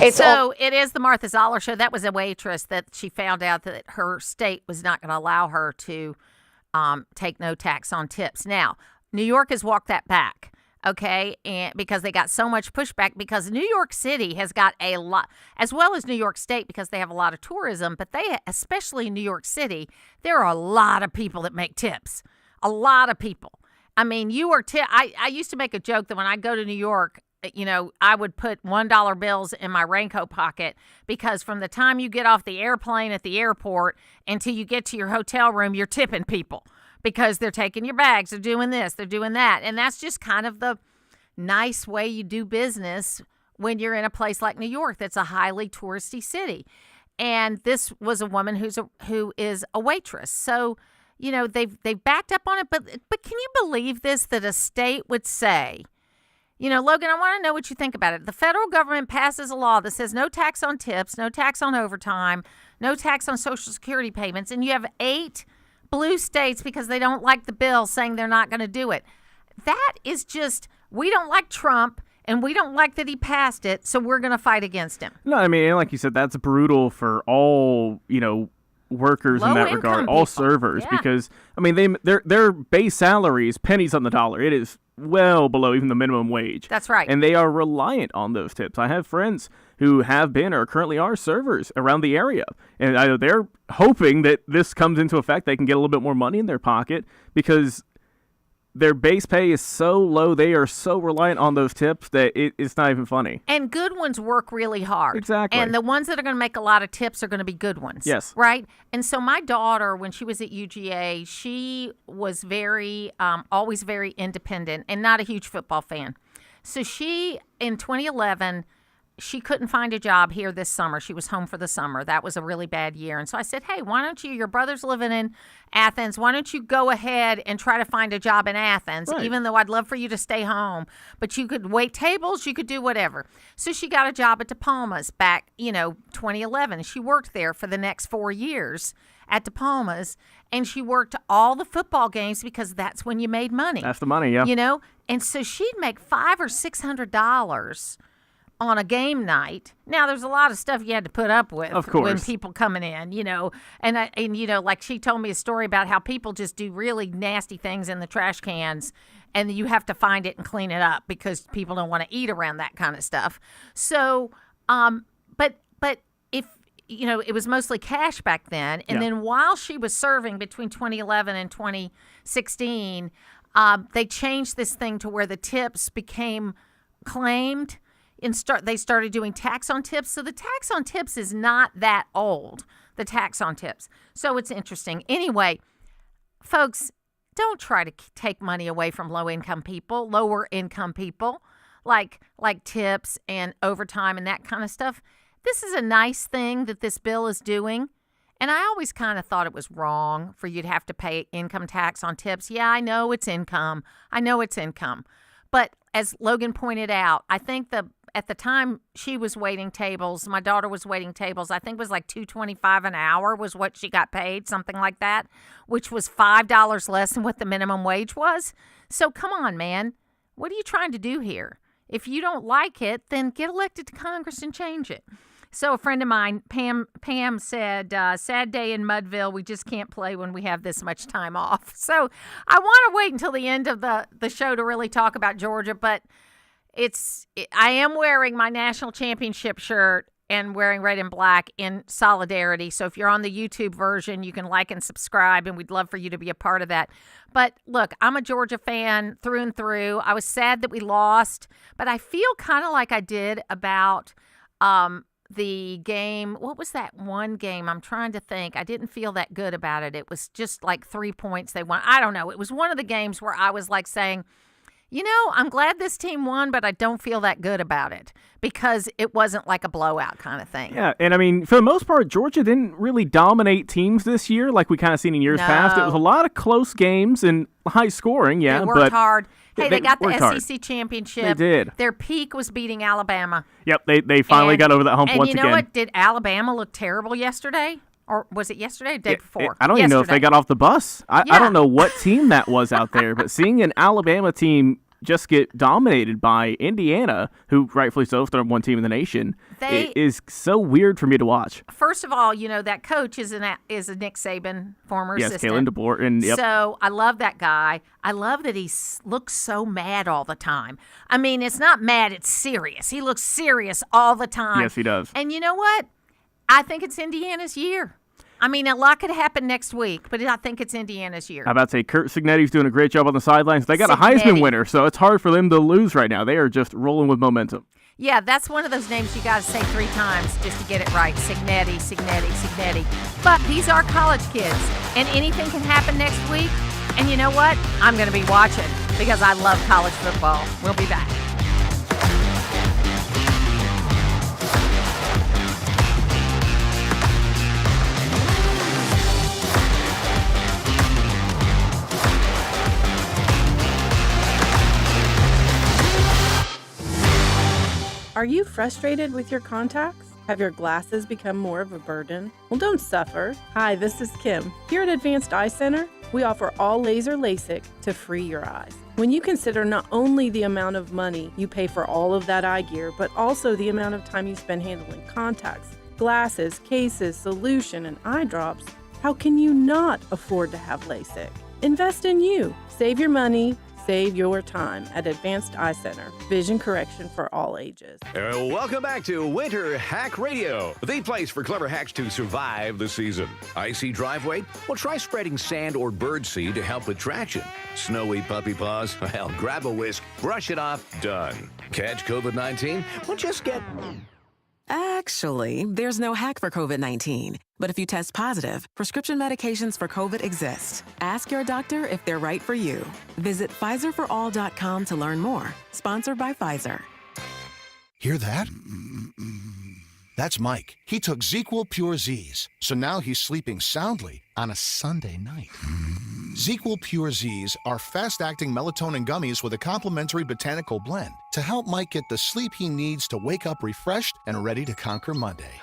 It is the Martha Zoller Show. That was a waitress that she found out that her state was not going to allow her to take no tax on tips. Now, New York has walked that back, okay, and because they got so much pushback, because New York City has got a lot, as well as New York State, because they have a lot of tourism, but they, especially in New York City, there are a lot of people that make tips. A lot of people. I mean, I used to make a joke that when I go to New York, you know, I would put $1 bills in my raincoat pocket, because from the time you get off the airplane at the airport until you get to your hotel room, you're tipping people because they're taking your bags, they're doing this, they're doing that. And that's just kind of the nice way you do business when you're in a place like New York that's a highly touristy city. And this was a woman who is a waitress. So, you know, they've backed up on it, but can you believe this, that a state would say, you know, Logan, I want to know what you think about it. The federal government passes a law that says no tax on tips, no tax on overtime, no tax on Social Security payments, and you have 8 blue states, because they don't like the bill, saying they're not going to do it. That is just, we don't like Trump, and we don't like that he passed it, so we're going to fight against him. No, I mean, like you said, that's brutal for all, you know, workers in that regard, all servers, because I mean their base salary is pennies on the dollar. It is well below even the minimum wage. That's right. And they are reliant on those tips. I have friends who have been or currently are servers around the area, and they're hoping that this comes into effect, they can get a little bit more money in their pocket, because their base pay is so low, they are so reliant on those tips that it's not even funny. And good ones work really hard. Exactly. And the ones that are going to make a lot of tips are going to be good ones. Yes. Right? And so my daughter, when she was at UGA, she was very, always very independent and not a huge football fan. So she, in 2011, she couldn't find a job here this summer. She was home for the summer. That was a really bad year. And so I said, hey, why don't you, your brother's living in Athens, why don't you go ahead and try to find a job in Athens, right, even though I'd love for you to stay home. But you could wait tables, you could do whatever. So she got a job at De Palma's back, 2011. She worked there for the next 4 years at De Palma's. and she worked all the football games because that's when you made money. That's the money, yeah. You know, and so she'd make $500 or $600 on a game night. Now, there's a lot of stuff you had to put up with of course. when people coming in, you know, and you know, like she told me a story about how people just do really nasty things in the trash cans, and you have to find it and clean it up because people don't want to eat around that kind of stuff. So, but if you know, it was mostly cash back then, and then while she was serving between 2011 and 2016, they changed this thing to where the tips became claimed. They started doing tax on tips. So the tax on tips is not that old, the tax on tips. So it's interesting. Anyway, folks, don't try to take money away from lower income people, like tips and overtime and that kind of stuff. This is a nice thing that this bill is doing. And I always kind of thought it was wrong for you to have to pay income tax on tips. Yeah, I know it's income. But as Logan pointed out, I think at the time she was waiting tables, my daughter was waiting tables, I think it was like $2.25 an hour was what she got paid, something like that, which was $5 less than what the minimum wage was. So come on, man. What are you trying to do here? If you don't like it, then get elected to Congress and change it. So a friend of mine, Pam said, sad day in Mudville. We just can't play when we have this much time off. So I want to wait until the end of the show to really talk about Georgia, but I am wearing my national championship shirt and wearing red and black in solidarity. So if you're on the YouTube version, you can like and subscribe, and we'd love for you to be a part of that. But look, I'm a Georgia fan through and through. I was sad that we lost, but I feel kind of like I did about the game. What was that one game? I'm trying to think. I didn't feel that good about it. It was just like 3 points they won. I don't know. It was one of the games where I was like saying, you know, I'm glad this team won, but I don't feel that good about it because it wasn't like a blowout kind of thing. Yeah, and I mean, for the most part, Georgia didn't really dominate teams this year like we kind of seen in years past. It was a lot of close games and high scoring, yeah. They worked hard. Hey, they got the SEC hard. championship. They did. Their peak was beating Alabama. Yep, they finally got over that hump once again. And you know what? Did Alabama look terrible yesterday? Or was it yesterday or the day before? I don't even know if they got off the bus. I don't know what team that was out there, but seeing an Alabama team just get dominated by Indiana, who rightfully so, if they're one team in the nation, it is so weird for me to watch. First of all, you know, that coach is a Nick Saban former assistant. Yes, Kalen DeBoer. And, yep. So I love that guy. I love that he looks so mad all the time. I mean, it's not mad, it's serious. He looks serious all the time. Yes, he does. And you know what? I think it's Indiana's year. I mean, a lot could happen next week, but I think it's Indiana's year. I'm about to say, Kurt Cignetti's doing a great job on the sidelines. They got a Heisman winner, so it's hard for them to lose right now. They are just rolling with momentum. Yeah, that's one of those names you got to say 3 times just to get it right. Cignetti. But these are college kids, and anything can happen next week. And you know what? I'm going to be watching because I love college football. We'll be back. Are you frustrated with your contacts? Have your glasses become more of a burden? Well, don't suffer. Hi, this is Kim. Here at Advanced Eye Center, we offer all laser LASIK to free your eyes. When you consider not only the amount of money you pay for all of that eye gear, but also the amount of time you spend handling contacts, glasses, cases, solution, and eye drops, how can you not afford to have LASIK? Invest in you. Save your money. Save your time at Advanced Eye Center. Vision correction for all ages. Welcome back to Winter Hack Radio, the place for clever hacks to survive the season. Icy driveway? Well, try spreading sand or birdseed to help with traction. Snowy puppy paws? Well, grab a whisk, brush it off, done. Catch COVID-19? Well, just get... Actually, there's no hack for COVID-19. But if you test positive, prescription medications for COVID exist. Ask your doctor if they're right for you. Visit PfizerForAll.com to learn more. Sponsored by Pfizer. Hear that? That's Mike. He took ZzzQuil Pure Z's, so now he's sleeping soundly on a Sunday night. ZzzQuil Pure Z's are fast-acting melatonin gummies with a complementary botanical blend to help Mike get the sleep he needs to wake up refreshed and ready to conquer Monday.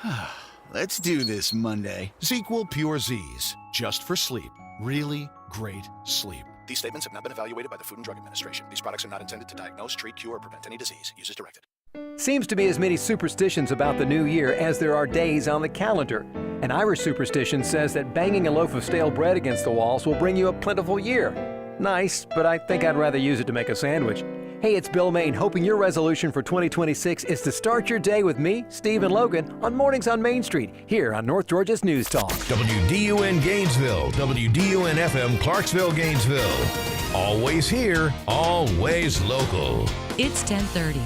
Let's do this Monday. ZzzQuil Pure Z's, just for sleep. really great sleep. These statements have not been evaluated by the Food and Drug Administration. These products are not intended to diagnose, treat, cure, or prevent any disease. Use as directed. Seems to be as many superstitions about the new year as there are days on the calendar. An Irish superstition says that banging a loaf of stale bread against the walls will bring you a plentiful year. Nice, but I think I'd rather use it to make a sandwich. Hey, it's Bill Main, hoping your resolution for 2026 is to start your day with me, Steve, and Logan on Mornings on Main Street, here on North Georgia's News Talk. WDUN Gainesville, WDUN FM Clarksville, Gainesville. Always here, always local. It's 10:30.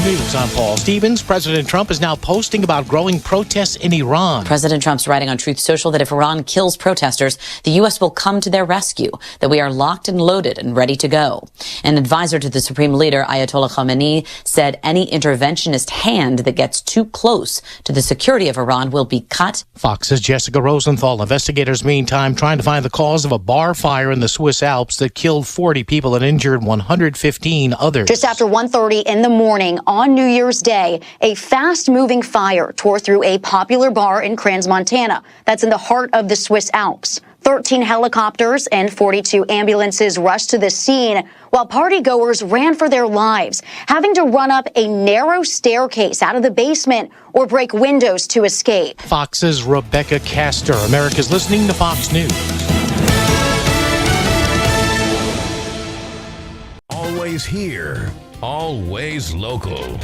News, I'm Paul Stevens. President Trump is now posting about growing protests in Iran. President Trump's writing on Truth Social that if Iran kills protesters, the U.S. will come to their rescue, that we are locked and loaded and ready to go. An advisor to the Supreme Leader, Ayatollah Khamenei, said any interventionist hand that gets too close to the security of Iran will be cut. Fox's Jessica Rosenthal. Investigators, meantime, trying to find the cause of a bar fire in the Swiss Alps that killed 40 people and injured 115 others. Just after 1:30 in the morning on New Year's Day, a fast-moving fire tore through a popular bar in Crans, Montana. That's in the heart of the Swiss Alps. 13 helicopters and 42 ambulances rushed to the scene while partygoers ran for their lives, having to run up a narrow staircase out of the basement or break windows to escape. Fox's Rebecca Castor. America's listening to Fox News. Always here, always local.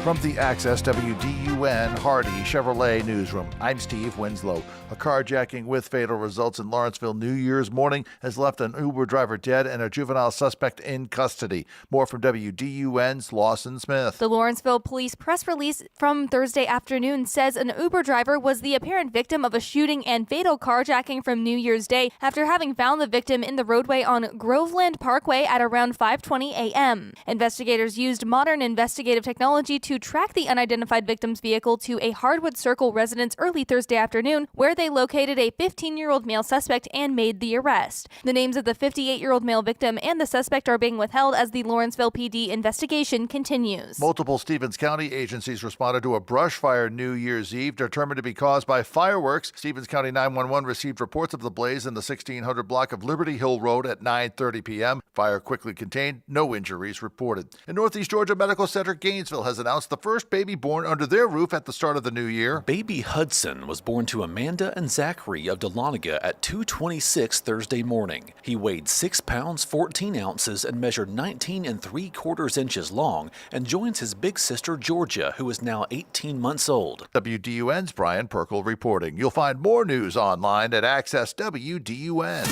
From the Access WDUN Hardy Chevrolet Newsroom, I'm Steve Winslow. A carjacking with fatal results in Lawrenceville New Year's morning has left an Uber driver dead and a juvenile suspect in custody. More from WDUN's Lawson Smith. The Lawrenceville Police press release from Thursday afternoon says an Uber driver was the apparent victim of a shooting and fatal carjacking from New Year's Day after having found the victim in the roadway on Groveland Parkway at around 5:20 a.m. Investigators used modern investigative technology to track the unidentified victim's vehicle to a Hardwood Circle residence early Thursday afternoon, where they located a 15-year-old male suspect and made the arrest. The names of the 58-year-old male victim and the suspect are being withheld as the Lawrenceville PD investigation continues. Multiple Stevens County agencies responded to a brush fire New Year's Eve determined to be caused by fireworks. Stevens County 911 received reports of the blaze in the 1600 block of Liberty Hill Road at 9:30 p.m. Fire quickly contained, no injuries reported. In Northeast Georgia Medical Center, Gainesville has announced the first baby born under their roof at the start of the new year. Baby Hudson was born to Amanda and Zachary of Dahlonega at 2:26 Thursday morning. He weighed 6 pounds 14 ounces and measured 19 3/4 inches long and joins his big sister Georgia, who is now 18 months old. WDUN's Brian Perkle reporting. You'll find more news online at Access WDUN.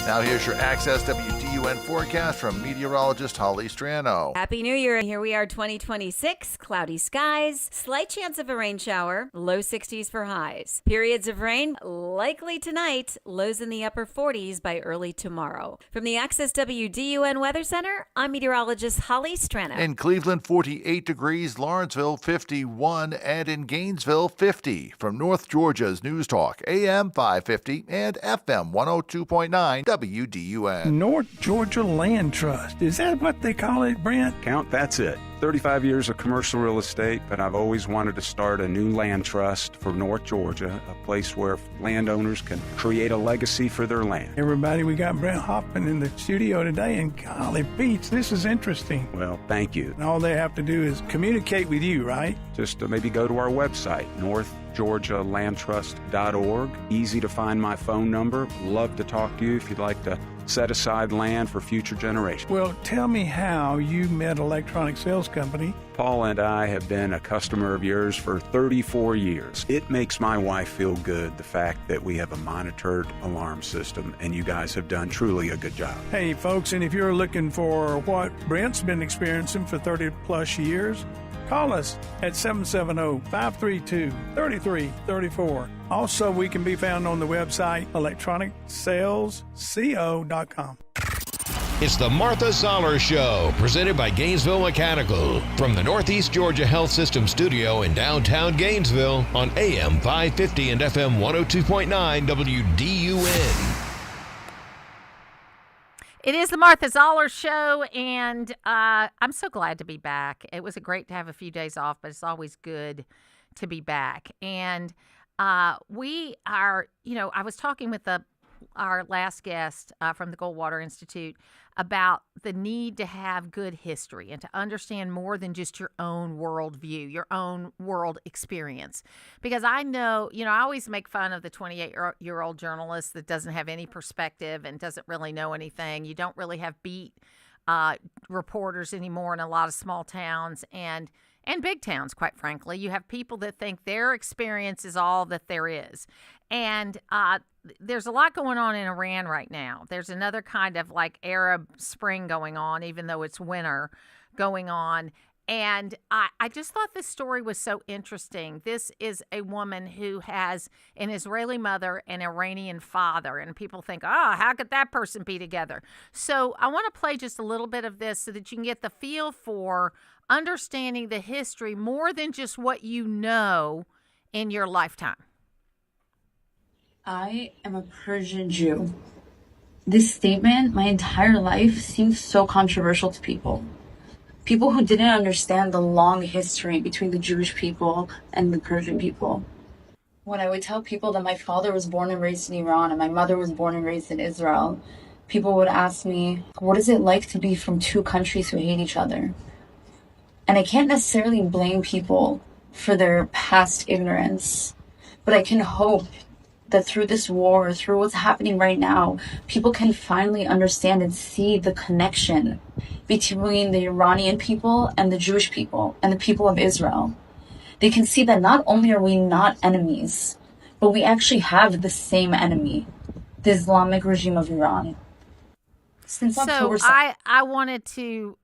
Now here's your Access WDUN forecast from meteorologist Holly Strano. Happy New Year. Here we are, 2026. Cloudy skies, slight chance of a rain shower, low 60s for highs. Periods of rain likely tonight, lows in the upper 40s by early tomorrow. From the Access WDUN Weather Center, I'm meteorologist Holly Strano. In Cleveland, 48 degrees, Lawrenceville, 51, and in Gainesville, 50. From North Georgia's News Talk, AM 550 and FM 102.9 WDUN. North Georgia Land Trust. Is that what they call it, Brent? Count, that's it. 35 years of commercial real estate, but I've always wanted to start a new land trust for North Georgia, a place where landowners can create a legacy for their land. Everybody, we got Brent Hoffman in the studio today, and golly, Peach, this is interesting. Well, thank you. And all they have to do is communicate with you, right? Just maybe go to our website, northgeorgialandtrust.org. Easy to find my phone number. Love to talk to you if you'd like to set aside land for future generations. Well, tell me how you met Electronic Sales Company. Paul and I have been a customer of yours for 34 years. It makes my wife feel good, the fact that we have a monitored alarm system, and you guys have done truly a good job. Hey, folks, and if you're looking for what Brent's been experiencing for 30-plus years, call us at 770-532-3334. Also, we can be found on the website electronicsalesco.com. It's the Martha Zoller Show, presented by Gainesville Mechanical. From the Northeast Georgia Health System studio in downtown Gainesville on AM 550 and FM 102.9 WDUN. It is the Martha Zoller Show, and I'm so glad to be back. It was great to have a few days off, but it's always good to be back. And we are, I was talking with our last guest from the Goldwater Institute about the need to have good history and to understand more than just your own worldview, your own world experience. Because I know, I always make fun of the 28-year-old journalist that doesn't have any perspective and doesn't really know anything. You don't really have beat reporters anymore in a lot of small towns and big towns, quite frankly. You have people that think their experience is all that there is. And there's a lot going on in Iran right now. There's another kind of like Arab Spring going on, even though it's winter going on. And I just thought this story was so interesting. This is a woman who has an Israeli mother and Iranian father. And people think, how could that person be together? So I want to play just a little bit of this so that you can get the feel for understanding the history more than just what you know in your lifetime. I am a Persian Jew. This statement, my entire life, seems so controversial to people. People who didn't understand the long history between the Jewish people and the Persian people. When I would tell people that my father was born and raised in Iran and my mother was born and raised in Israel, people would ask me, what is it like to be from two countries who hate each other? And I can't necessarily blame people for their past ignorance, but I can hope that through this war, through what's happening right now, people can finally understand and see the connection between the Iranian people and the Jewish people and the people of Israel. They can see that not only are we not enemies, but we actually have the same enemy, the Islamic regime of Iran. Since October 7th. I wanted to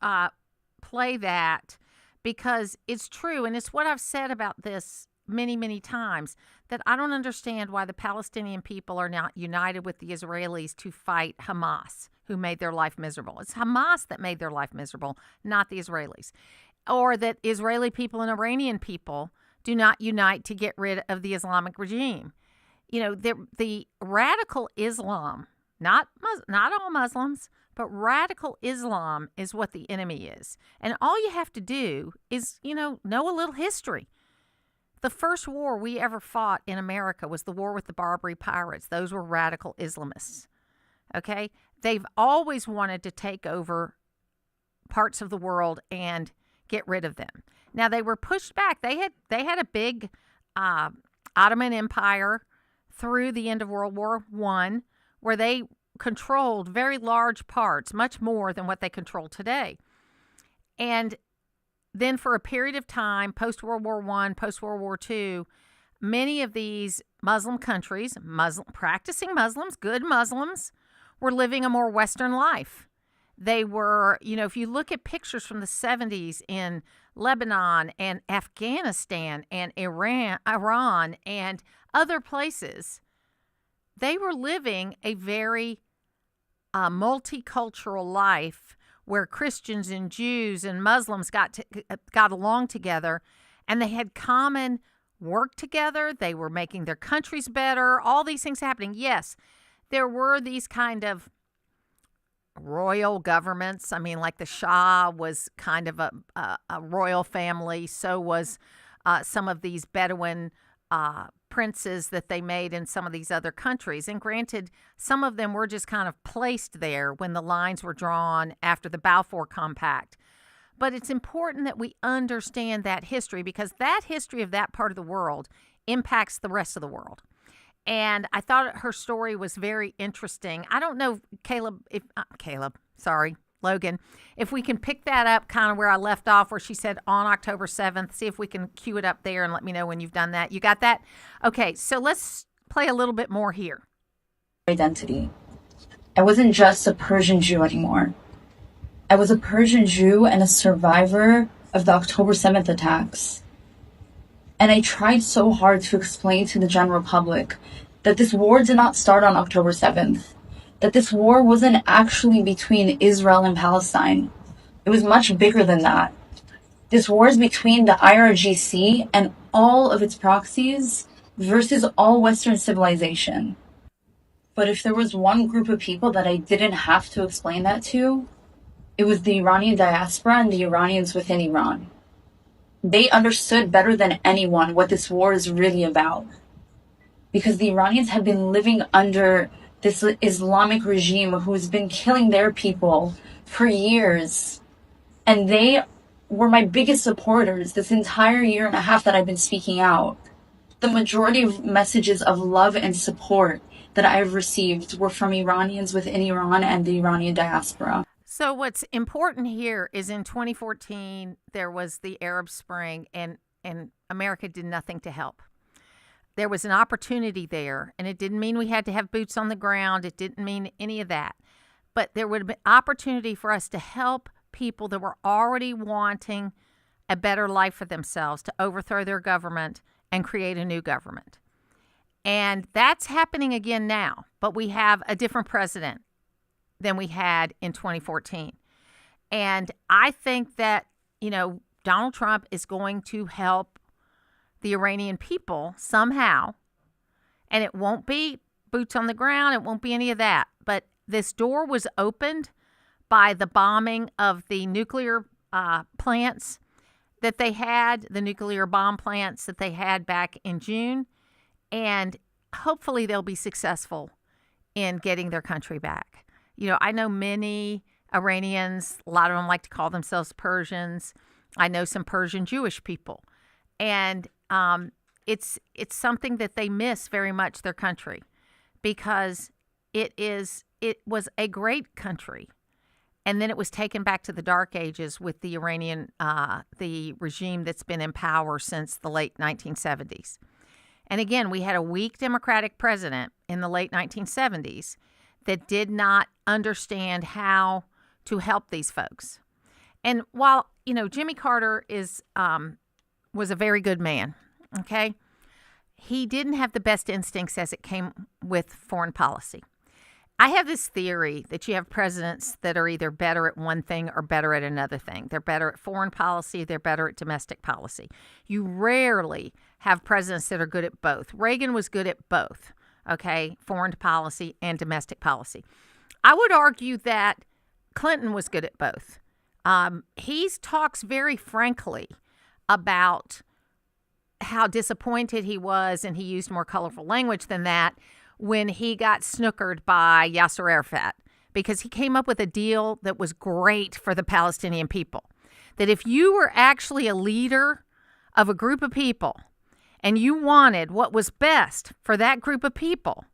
play that because it's true, and it's what I've said about this many, many times, that I don't understand why the Palestinian people are not united with the Israelis to fight Hamas, who made their life miserable. It's Hamas that made their life miserable, not the Israelis. Or that Israeli people and Iranian people do not unite to get rid of the Islamic regime. The radical Islam, not all Muslims, but radical Islam is what the enemy is. And all you have to do is, know a little history. The first war we ever fought in America was the war with the Barbary pirates. Those were radical Islamists. Okay? They've always wanted to take over parts of the world and get rid of them. Now, they were pushed back. They had a big Ottoman Empire through the end of World War I, where they controlled very large parts, much more than what they control today. And then for a period of time, post-World War I, post-World War II, many of these Muslim countries, practicing Muslims, good Muslims, were living a more Western life. They were, if you look at pictures from the 70s in Lebanon and Afghanistan and Iran and other places, they were living a very multicultural life where Christians and Jews and Muslims got along together, and they had common work together. They were making their countries better, all these things happening. Yes, there were these kind of royal governments. I mean, like the Shah was kind of a royal family. So was some of these Bedouin princes that they made in some of these other countries. And granted, some of them were just kind of placed there when the lines were drawn after the Balfour Compact. But it's important that we understand that history, because that history of that part of the world impacts the rest of the world. And I thought her story was very interesting. I don't know, Logan, if we can pick that up kind of where I left off, where she said on October 7th, see if we can cue it up there and let me know when you've done that. You got that? Okay, so let's play a little bit more here. Identity. I wasn't just a Persian Jew anymore. I was a Persian Jew and a survivor of the October 7th attacks. And I tried so hard to explain to the general public that this war did not start on October 7th. That this war wasn't actually between Israel and Palestine. It was much bigger than that. This war is between the IRGC and all of its proxies versus all Western civilization. But if there was one group of people that I didn't have to explain that to, it was the Iranian diaspora and the Iranians within Iran. They understood better than anyone what this war is really about. Because the Iranians have been living under this Islamic regime who has been killing their people for years. And they were my biggest supporters this entire year and a half that I've been speaking out. The majority of messages of love and support that I've received were from Iranians within Iran and the Iranian diaspora. So what's important here is in 2014, there was the Arab Spring, and America did nothing to help. There was an opportunity there, and it didn't mean we had to have boots on the ground. It didn't mean any of that. But there would have been opportunity for us to help people that were already wanting a better life for themselves, to overthrow their government and create a new government. And that's happening again now, but we have a different president than we had in 2014. And I think that, Donald Trump is going to help the Iranian people somehow. And it won't be boots on the ground. It won't be any of that. But this door was opened by the bombing of the nuclear plants that they had, the nuclear bomb plants that they had back in June. And hopefully they'll be successful in getting their country back. I know many Iranians, a lot of them like to call themselves Persians. I know some Persian Jewish people. And it's something that they miss very much, their country, because it was a great country. And then it was taken back to the dark ages with the Iranian, the regime that's been in power since the late 1970s. And again, we had a weak Democratic president in the late 1970s that did not understand how to help these folks. And while, Jimmy Carter was a very good man, okay, he didn't have the best instincts as it came with foreign policy. I have this theory that you have presidents that are either better at one thing or better at another thing. They're better at foreign policy. They're better at domestic policy. You rarely have presidents that are good at both. Reagan was good at both, okay, foreign policy and domestic policy. I would argue that Clinton was good at both. He talks very frankly about how disappointed he was, and he used more colorful language than that, when he got snookered by Yasser Arafat, because he came up with a deal that was great for the Palestinian people. That if you were actually a leader of a group of people and you wanted what was best for that group of people,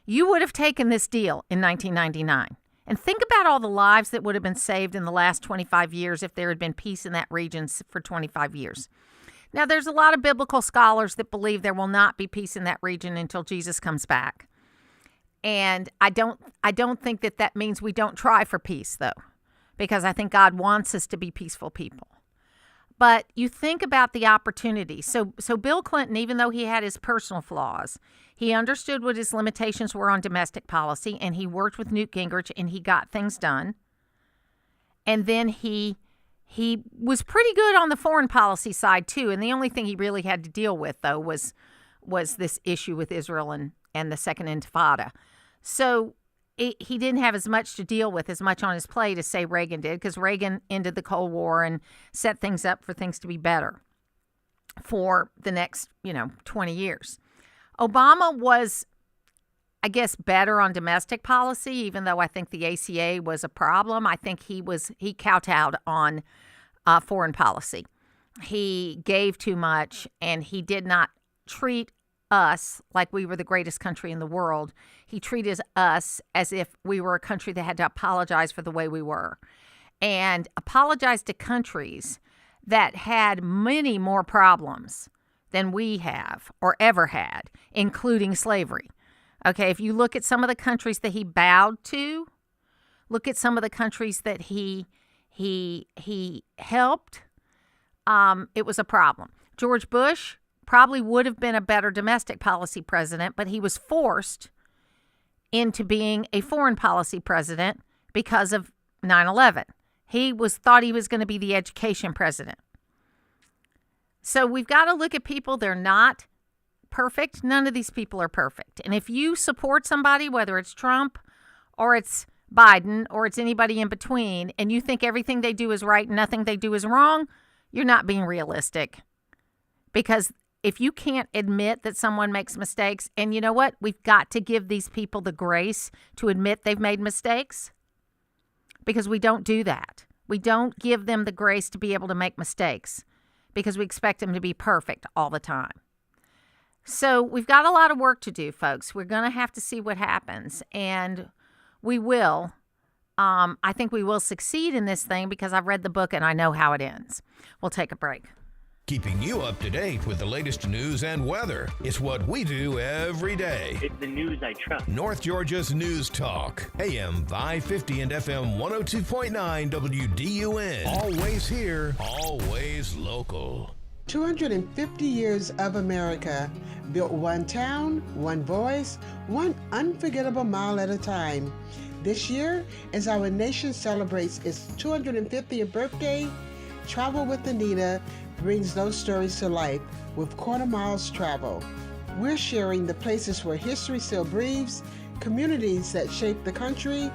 you would have taken this deal in 1999. And think about all the lives that would have been saved in the last 25 years if there had been peace in that region for 25 years. Now, there's a lot of biblical scholars that believe there will not be peace in that region until Jesus comes back. And I don't think that means we don't try for peace, though, because I think God wants us to be peaceful people. But you think about the opportunity. So Bill Clinton, even though he had his personal flaws, he understood what his limitations were on domestic policy, and he worked with Newt Gingrich, and he got things done. And then he was pretty good on the foreign policy side, too. And the only thing he really had to deal with, though, was this issue with Israel and the Second Intifada. So he didn't have as much to deal with, as much on his plate as, say, Reagan did, because Reagan ended the Cold War and set things up for things to be better for the next, 20 years. Obama was, I guess, better on domestic policy, even though I think the ACA was a problem. I think he kowtowed on foreign policy. He gave too much, and he did not treat us like we were the greatest country in the world. He treated us as if we were a country that had to apologize for the way we were, and apologize to countries that had many more problems than we have or ever had, including slavery. Okay, if you look at some of the countries that he bowed to, look at some of the countries that he helped, it was a problem. George Bush probably would have been a better domestic policy president, but he was forced into being a foreign policy president because of 9/11. He thought he was going to be the education president. So we've got to look at people. They're not perfect. None of these people are perfect. And if you support somebody, whether it's Trump or it's Biden or it's anybody in between, and you think everything they do is right and nothing they do is wrong, you're not being realistic. Because if you can't admit that someone makes mistakes, and you know what? We've got to give these people the grace to admit they've made mistakes, because we don't do that. We don't give them the grace to be able to make mistakes because we expect them to be perfect all the time. So we've got a lot of work to do, folks. We're going to have to see what happens, and we will. I think we will succeed in this thing because I've read the book and I know how it ends. We'll take a break. Keeping you up to date with the latest news and weather. It's what we do every day. It's the news I trust. North Georgia's News Talk. AM 550 and FM 102.9 WDUN. Always here, always local. 250 years of America, built one town, one voice, one unforgettable mile at a time. This year, as our nation celebrates its 250th birthday, Travel with Anita brings those stories to life with Quarter Miles Travel. We're sharing the places where history still breathes, communities that shape the country,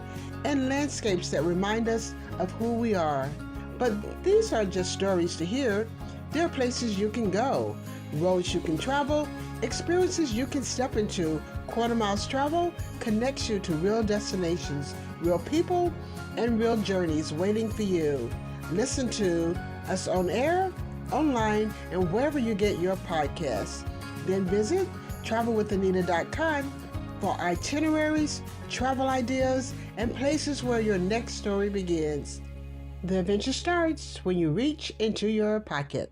and landscapes that remind us of who we are. But these aren't just stories to hear. There are places you can go, roads you can travel, experiences you can step into. Quarter Miles Travel connects you to real destinations, real people, and real journeys waiting for you. Listen to us on air, online, and wherever you get your podcasts. Then visit travelwithanita.com for itineraries, travel ideas, and places where your next story begins. The adventure starts when you reach into your pocket.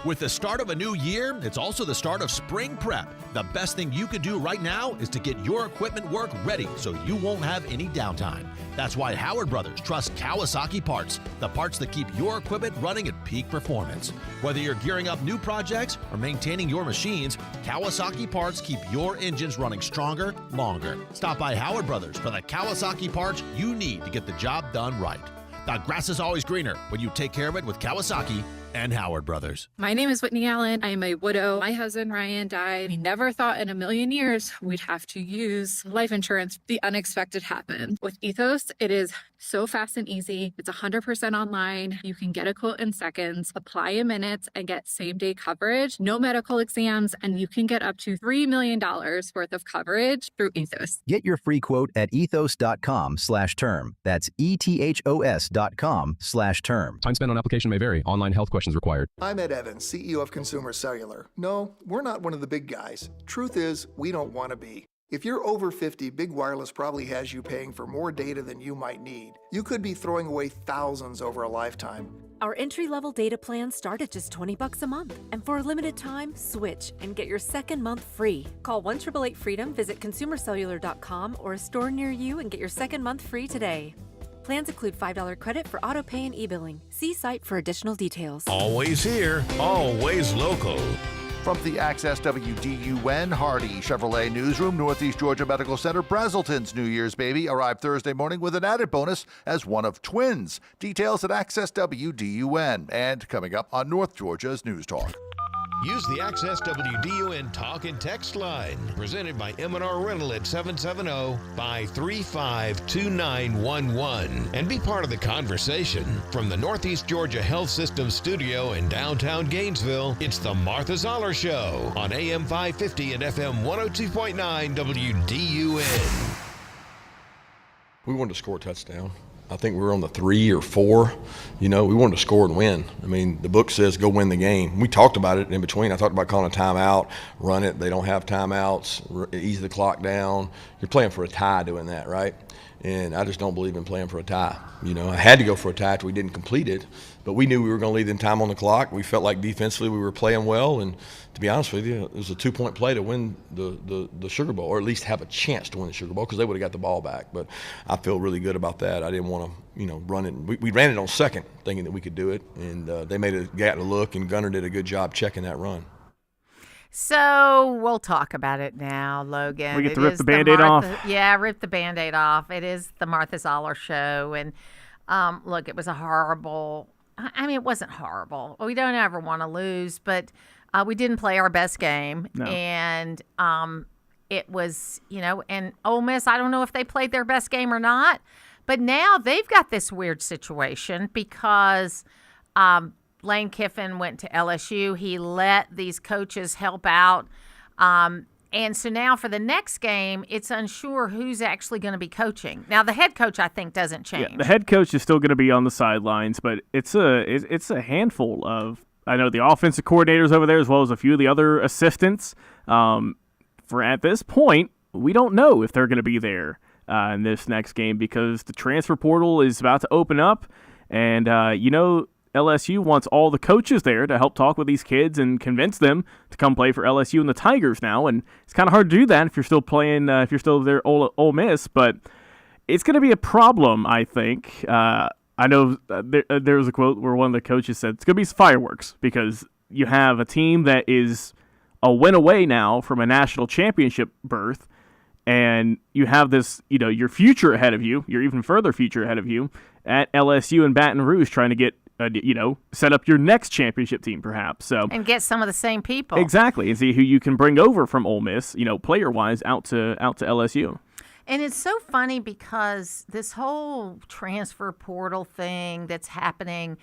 With the start of a new year, it's also the start of spring prep. The best thing you can do right now is to get your equipment work ready so you won't have any downtime. That's why Howard Brothers trusts Kawasaki Parts, the parts that keep your equipment running at peak performance. Whether you're gearing up new projects or maintaining your machines, Kawasaki Parts keep your engines running stronger, longer. Stop by Howard Brothers for the Kawasaki parts you need to get the job done right. The grass is always greener when you take care of it with Kawasaki and Howard Brothers. My name is Whitney Allen. I am a widow. My husband, Ryan, died. We never thought in a million years we'd have to use life insurance. The unexpected happened. With Ethos, it is so fast and easy. It's 100% online. You can get a quote in seconds, apply in minutes, and get same-day coverage. No medical exams, and you can get up to $3 million worth of coverage through Ethos. Get your free quote at ethos.com/term. That's ETHOS.com/term. Time spent on application may vary. Online health questions required. I'm Ed Evans, CEO of Consumer Cellular. No, we're not one of the big guys. Truth is, we don't want to be. If you're over 50, Big Wireless probably has you paying for more data than you might need. You could be throwing away thousands over a lifetime. Our entry-level data plans start at just $20 a month. And for a limited time, switch and get your second month free. Call 1-888-FREEDOM, visit consumercellular.com or a store near you and get your second month free today. Plans include $5 credit for auto pay and e-billing. See site for additional details. Always here, always local. From the Access WDUN Hardy Chevrolet Newsroom, Northeast Georgia Medical Center, Brazelton's New Year's baby arrived Thursday morning with an added bonus as one of twins. Details at Access WDUN. And coming up on North Georgia's News Talk. Use the Access WDUN Talk and Text line, presented by M&R Rental at 770-535-2911, and be part of the conversation. From the Northeast Georgia Health System studio in downtown Gainesville, it's the Martha Zoller Show on AM 550 and FM 102.9 WDUN. We wanted to score a touchdown. I think we were on the 3 or 4. We wanted to score and win. I mean, the book says go win the game. We talked about it in between. I talked about calling a timeout, run it. They don't have timeouts, ease the clock down. You're playing for a tie doing that, right? And I just don't believe in playing for a tie. I had to go for a tie after we didn't complete it, but we knew we were going to leave in time on the clock. We felt like defensively we were playing well, and to be honest with you, it was a 2-point play to win the Sugar Bowl, or at least have a chance to win the Sugar Bowl, because they would have got the ball back. But I feel really good about that. I didn't want to, run it. We ran it on second, thinking that we could do it, and they got a look, and Gunner did a good job checking that run. So we'll talk about it now, Logan. We get to rip the Band-Aid off. Yeah, rip the Band-Aid off. It is the Martha Zoller Show. And look, it was a horrible, it wasn't horrible. We don't ever want to lose, but We didn't play our best game. No. And it was, and Ole Miss, I don't know if they played their best game or not. But now they've got this weird situation because Lane Kiffin went to LSU. He let these coaches help out. And so now for the next game, it's unsure who's actually going to be coaching. Now, the head coach, I think, doesn't change. Yeah, the head coach is still going to be on the sidelines, but it's a handful of, I know, the offensive coordinators over there as well as a few of the other assistants. For at this point, we don't know if they're going to be there in this next game because the transfer portal is about to open up, and LSU wants all the coaches there to help talk with these kids and convince them to come play for LSU and the Tigers now. And it's kind of hard to do that if you're still playing, if you're still there, Ole Miss. But it's going to be a problem, I think. I know there was a quote where one of the coaches said it's going to be fireworks because you have a team that is a win away now from a national championship berth. And you have this, your future ahead of you, your even further future ahead of you at LSU and Baton Rouge trying to get set up your next championship team, perhaps. So and get some of the same people. Exactly, and see who you can bring over from Ole Miss, player-wise, out to LSU. And it's so funny because this whole transfer portal thing that's happening,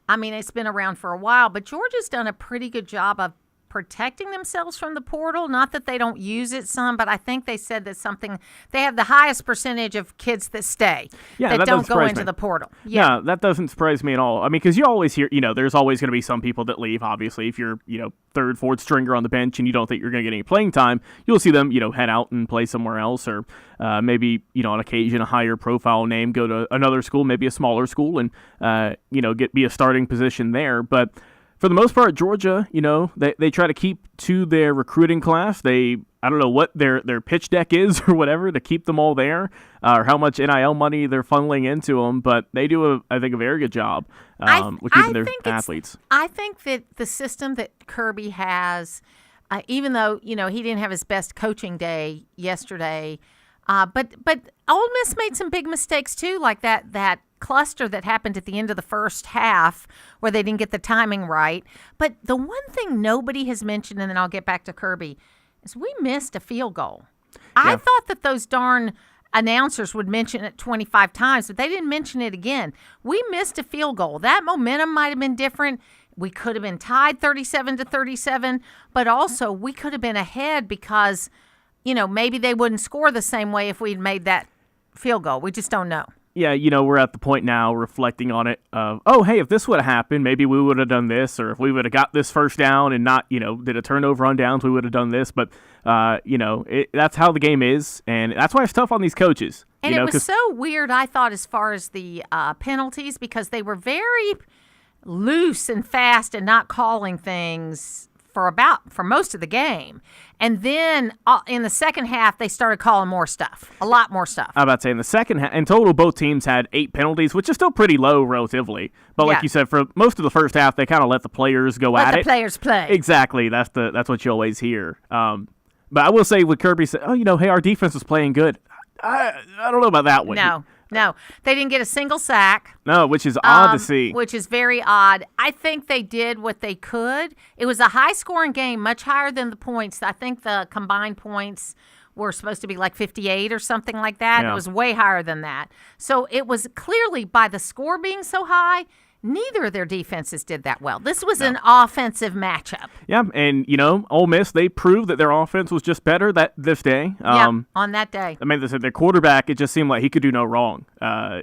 I mean, it's been around for a while, but Georgia's done a pretty good job of protecting themselves from the portal. Not that they don't use it some, but I think they said that they have the highest percentage of kids that stay that don't go into the portal. Yeah, that doesn't surprise me at all. I mean, because you always hear, there's always going to be some people that leave, obviously. If you're, third, fourth stringer on the bench and you don't think you're going to get any playing time, you'll see them, head out and play somewhere else or maybe, on occasion, a higher profile name, go to another school, maybe a smaller school and, be a starting position there. But for the most part, Georgia, they try to keep to their recruiting class. I don't know what their pitch deck is or whatever to keep them all there or how much NIL money they're funneling into them, but they do, I think, a very good job with keeping their athletes. I think that the system that Kirby has, even though, he didn't have his best coaching day yesterday, but Ole Miss made some big mistakes too, like that cluster that happened at the end of the first half where they didn't get the timing right. But the one thing nobody has mentioned, and then I'll get back to Kirby, is we missed a field goal. Yeah. I thought that those darn announcers would mention it 25 times, but they didn't mention it again. We missed a field goal. That momentum might have been different. We could have been tied 37-37, but also we could have been ahead because, maybe they wouldn't score the same way if we'd made that field goal. We just don't know. Yeah, we're at the point now reflecting on it of, oh, hey, if this would have happened, maybe we would have done this, or if we would have got this first down and not, did a turnover on downs, we would have done this. But, that's how the game is, and that's why it's tough on these coaches. And it was so weird, I thought, as far as the penalties, because they were very loose and fast and not calling things for most of the game. And then in the second half, they started calling more stuff, a lot more stuff. I'm about to say in the second half, in total, both teams had 8 penalties, which is still pretty low relatively. But like you said, for most of the first half, they kind of let the players go at it. Let the players play. Exactly. That's what you always hear. But I will say with Kirby said, hey, our defense was playing good. I don't know about that one. No, they didn't get a single sack. No, which is odd to see. Which is very odd. I think they did what they could. It was a high-scoring game, much higher than the points. I think the combined points were supposed to be like 58 or something like that. Yeah. It was way higher than that. So it was clearly, by the score being so high, neither of their defenses did that well. This was an offensive matchup. Yeah, and, Ole Miss, they proved that their offense was just better this day. On that day. I mean, their quarterback, it just seemed like he could do no wrong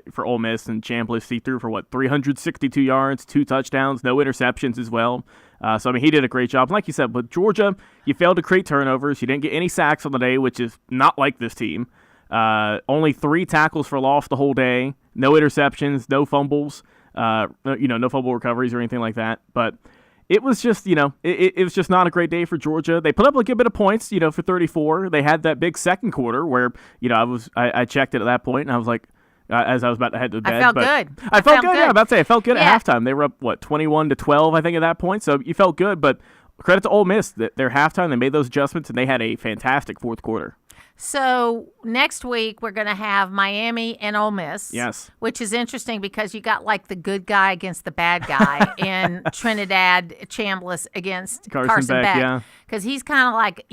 for Ole Miss. And Chambliss, he threw for, 362 yards, 2 touchdowns, no interceptions as well. So, he did a great job. Like you said, with Georgia, you failed to create turnovers. You didn't get any sacks on the day, which is not like this team. Only 3 tackles for loss the whole day. No interceptions, no fumbles. No fumble recoveries or anything like that. But it was just, it was just not a great day for Georgia. They put up a good bit of points, for 34. They had that big second quarter where, I checked it at that point and I was like, as I was about to head to bed. I felt good. I felt good. Yeah, I'm about to say, I felt good at halftime. They were up, 21-12, I think, at that point. So you felt good. But credit to Ole Miss, their halftime, they made those adjustments and they had a fantastic fourth quarter. So next week we're going to have Miami and Ole Miss. Yes. Which is interesting because you got like the good guy against the bad guy in Trinidad Chambliss against Carson Beck. Yeah. Because he's kind of like,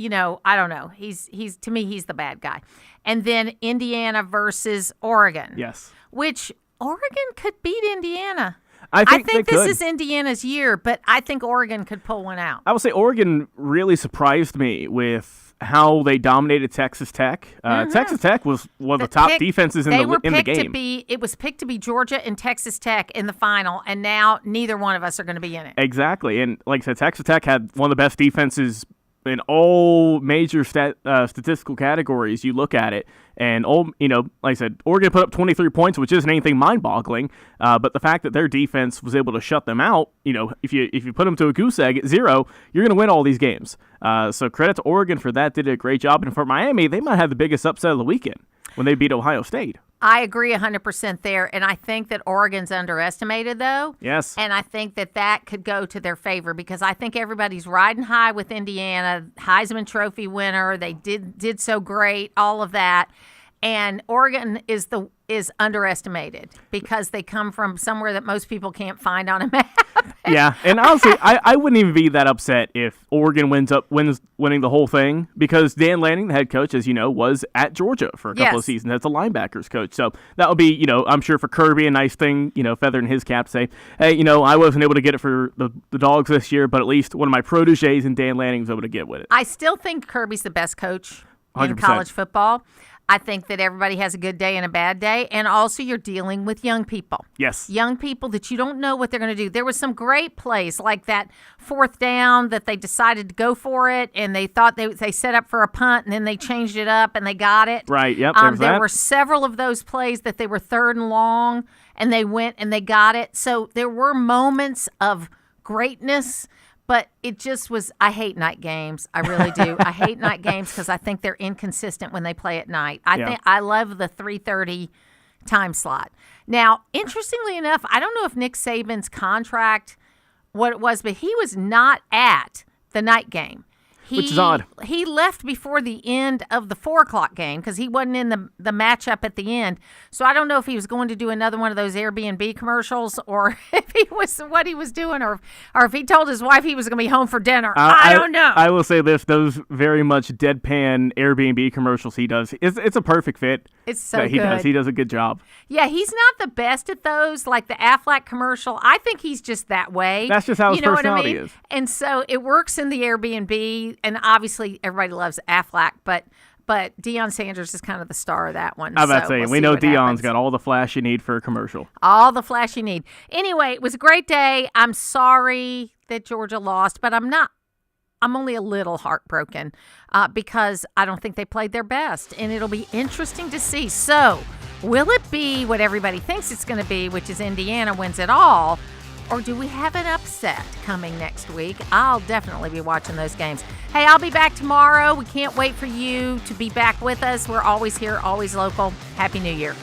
I don't know. He's to me, he's the bad guy. And then Indiana versus Oregon. Yes. Which Oregon could beat Indiana. I think this is Indiana's year, but I think Oregon could pull one out. I would say Oregon really surprised me with how they dominated Texas Tech. Texas Tech was one of the top defenses in the game. It was picked to be Georgia and Texas Tech in the final, and now neither one of us are going to be in it. Exactly, and like I said, Texas Tech had one of the best defenses in all major statistical categories. You look at it, and like I said, Oregon put up 23 points, which isn't anything mind-boggling. But the fact that their defense was able to shut them out, if you put them to a goose egg at 0, you're going to win all these games. So credit to Oregon for that; did a great job. And for Miami, they might have the biggest upset of the weekend when they beat Ohio State. I agree 100% there, and I think that Oregon's underestimated, though. Yes. And I think that could go to their favor because I think everybody's riding high with Indiana, Heisman Trophy winner. They did so great, all of that. And Oregon is underestimated because they come from somewhere that most people can't find on a map. Yeah, and honestly, I wouldn't even be that upset if Oregon winning the whole thing because Dan Lanning, the head coach, as you know, was at Georgia for a couple of seasons as a linebackers coach. So that would be, I'm sure for Kirby a nice thing, feather in his cap to say, hey, I wasn't able to get it for the Dogs this year, but at least one of my proteges and Dan Lanning was able to get with it. I still think Kirby's the best coach 100%. In college football. I think that everybody has a good day and a bad day. And also you're dealing with young people. Yes. Young people that you don't know what they're going to do. There was some great plays like that 4th down that they decided to go for it and they thought they set up for a punt and then they changed it up and they got it. Right, yep. There were several of those plays that they were 3rd and long and they went and they got it. So there were moments of greatness. But it just was, I hate night games. I really do. I hate night games because I think they're inconsistent when they play at night. I love the 3:30 time slot. Now, interestingly enough, I don't know if Nick Saban's contract, what it was, but he was not at the night game. Which is odd. He left before the end of the 4:00 game because he wasn't in the matchup at the end. So I don't know if he was going to do another one of those Airbnb commercials or if he was what he was doing or if he told his wife he was going to be home for dinner. I don't know. I will say this: those very much deadpan Airbnb commercials he does, it's a perfect fit. It's so he good. He does a good job. Yeah, he's not the best at those, like the Aflac commercial. I think he's just that way. That's just how his personality is. And so it works in the Airbnb, and obviously everybody loves Aflac, but Deion Sanders is kind of the star of that one. I'm about to say, we know Deion's happens. got all the flash you need for a commercial. All the flash you need. Anyway, it was a great day. I'm sorry that Georgia lost, but I'm only a little heartbroken because I don't think they played their best, and it'll be interesting to see. So, will it be what everybody thinks it's going to be, which is Indiana wins it all, or do we have an upset coming next week? I'll definitely be watching those games. Hey, I'll be back tomorrow. We can't wait for you to be back with us. We're always here, always local. Happy New Year.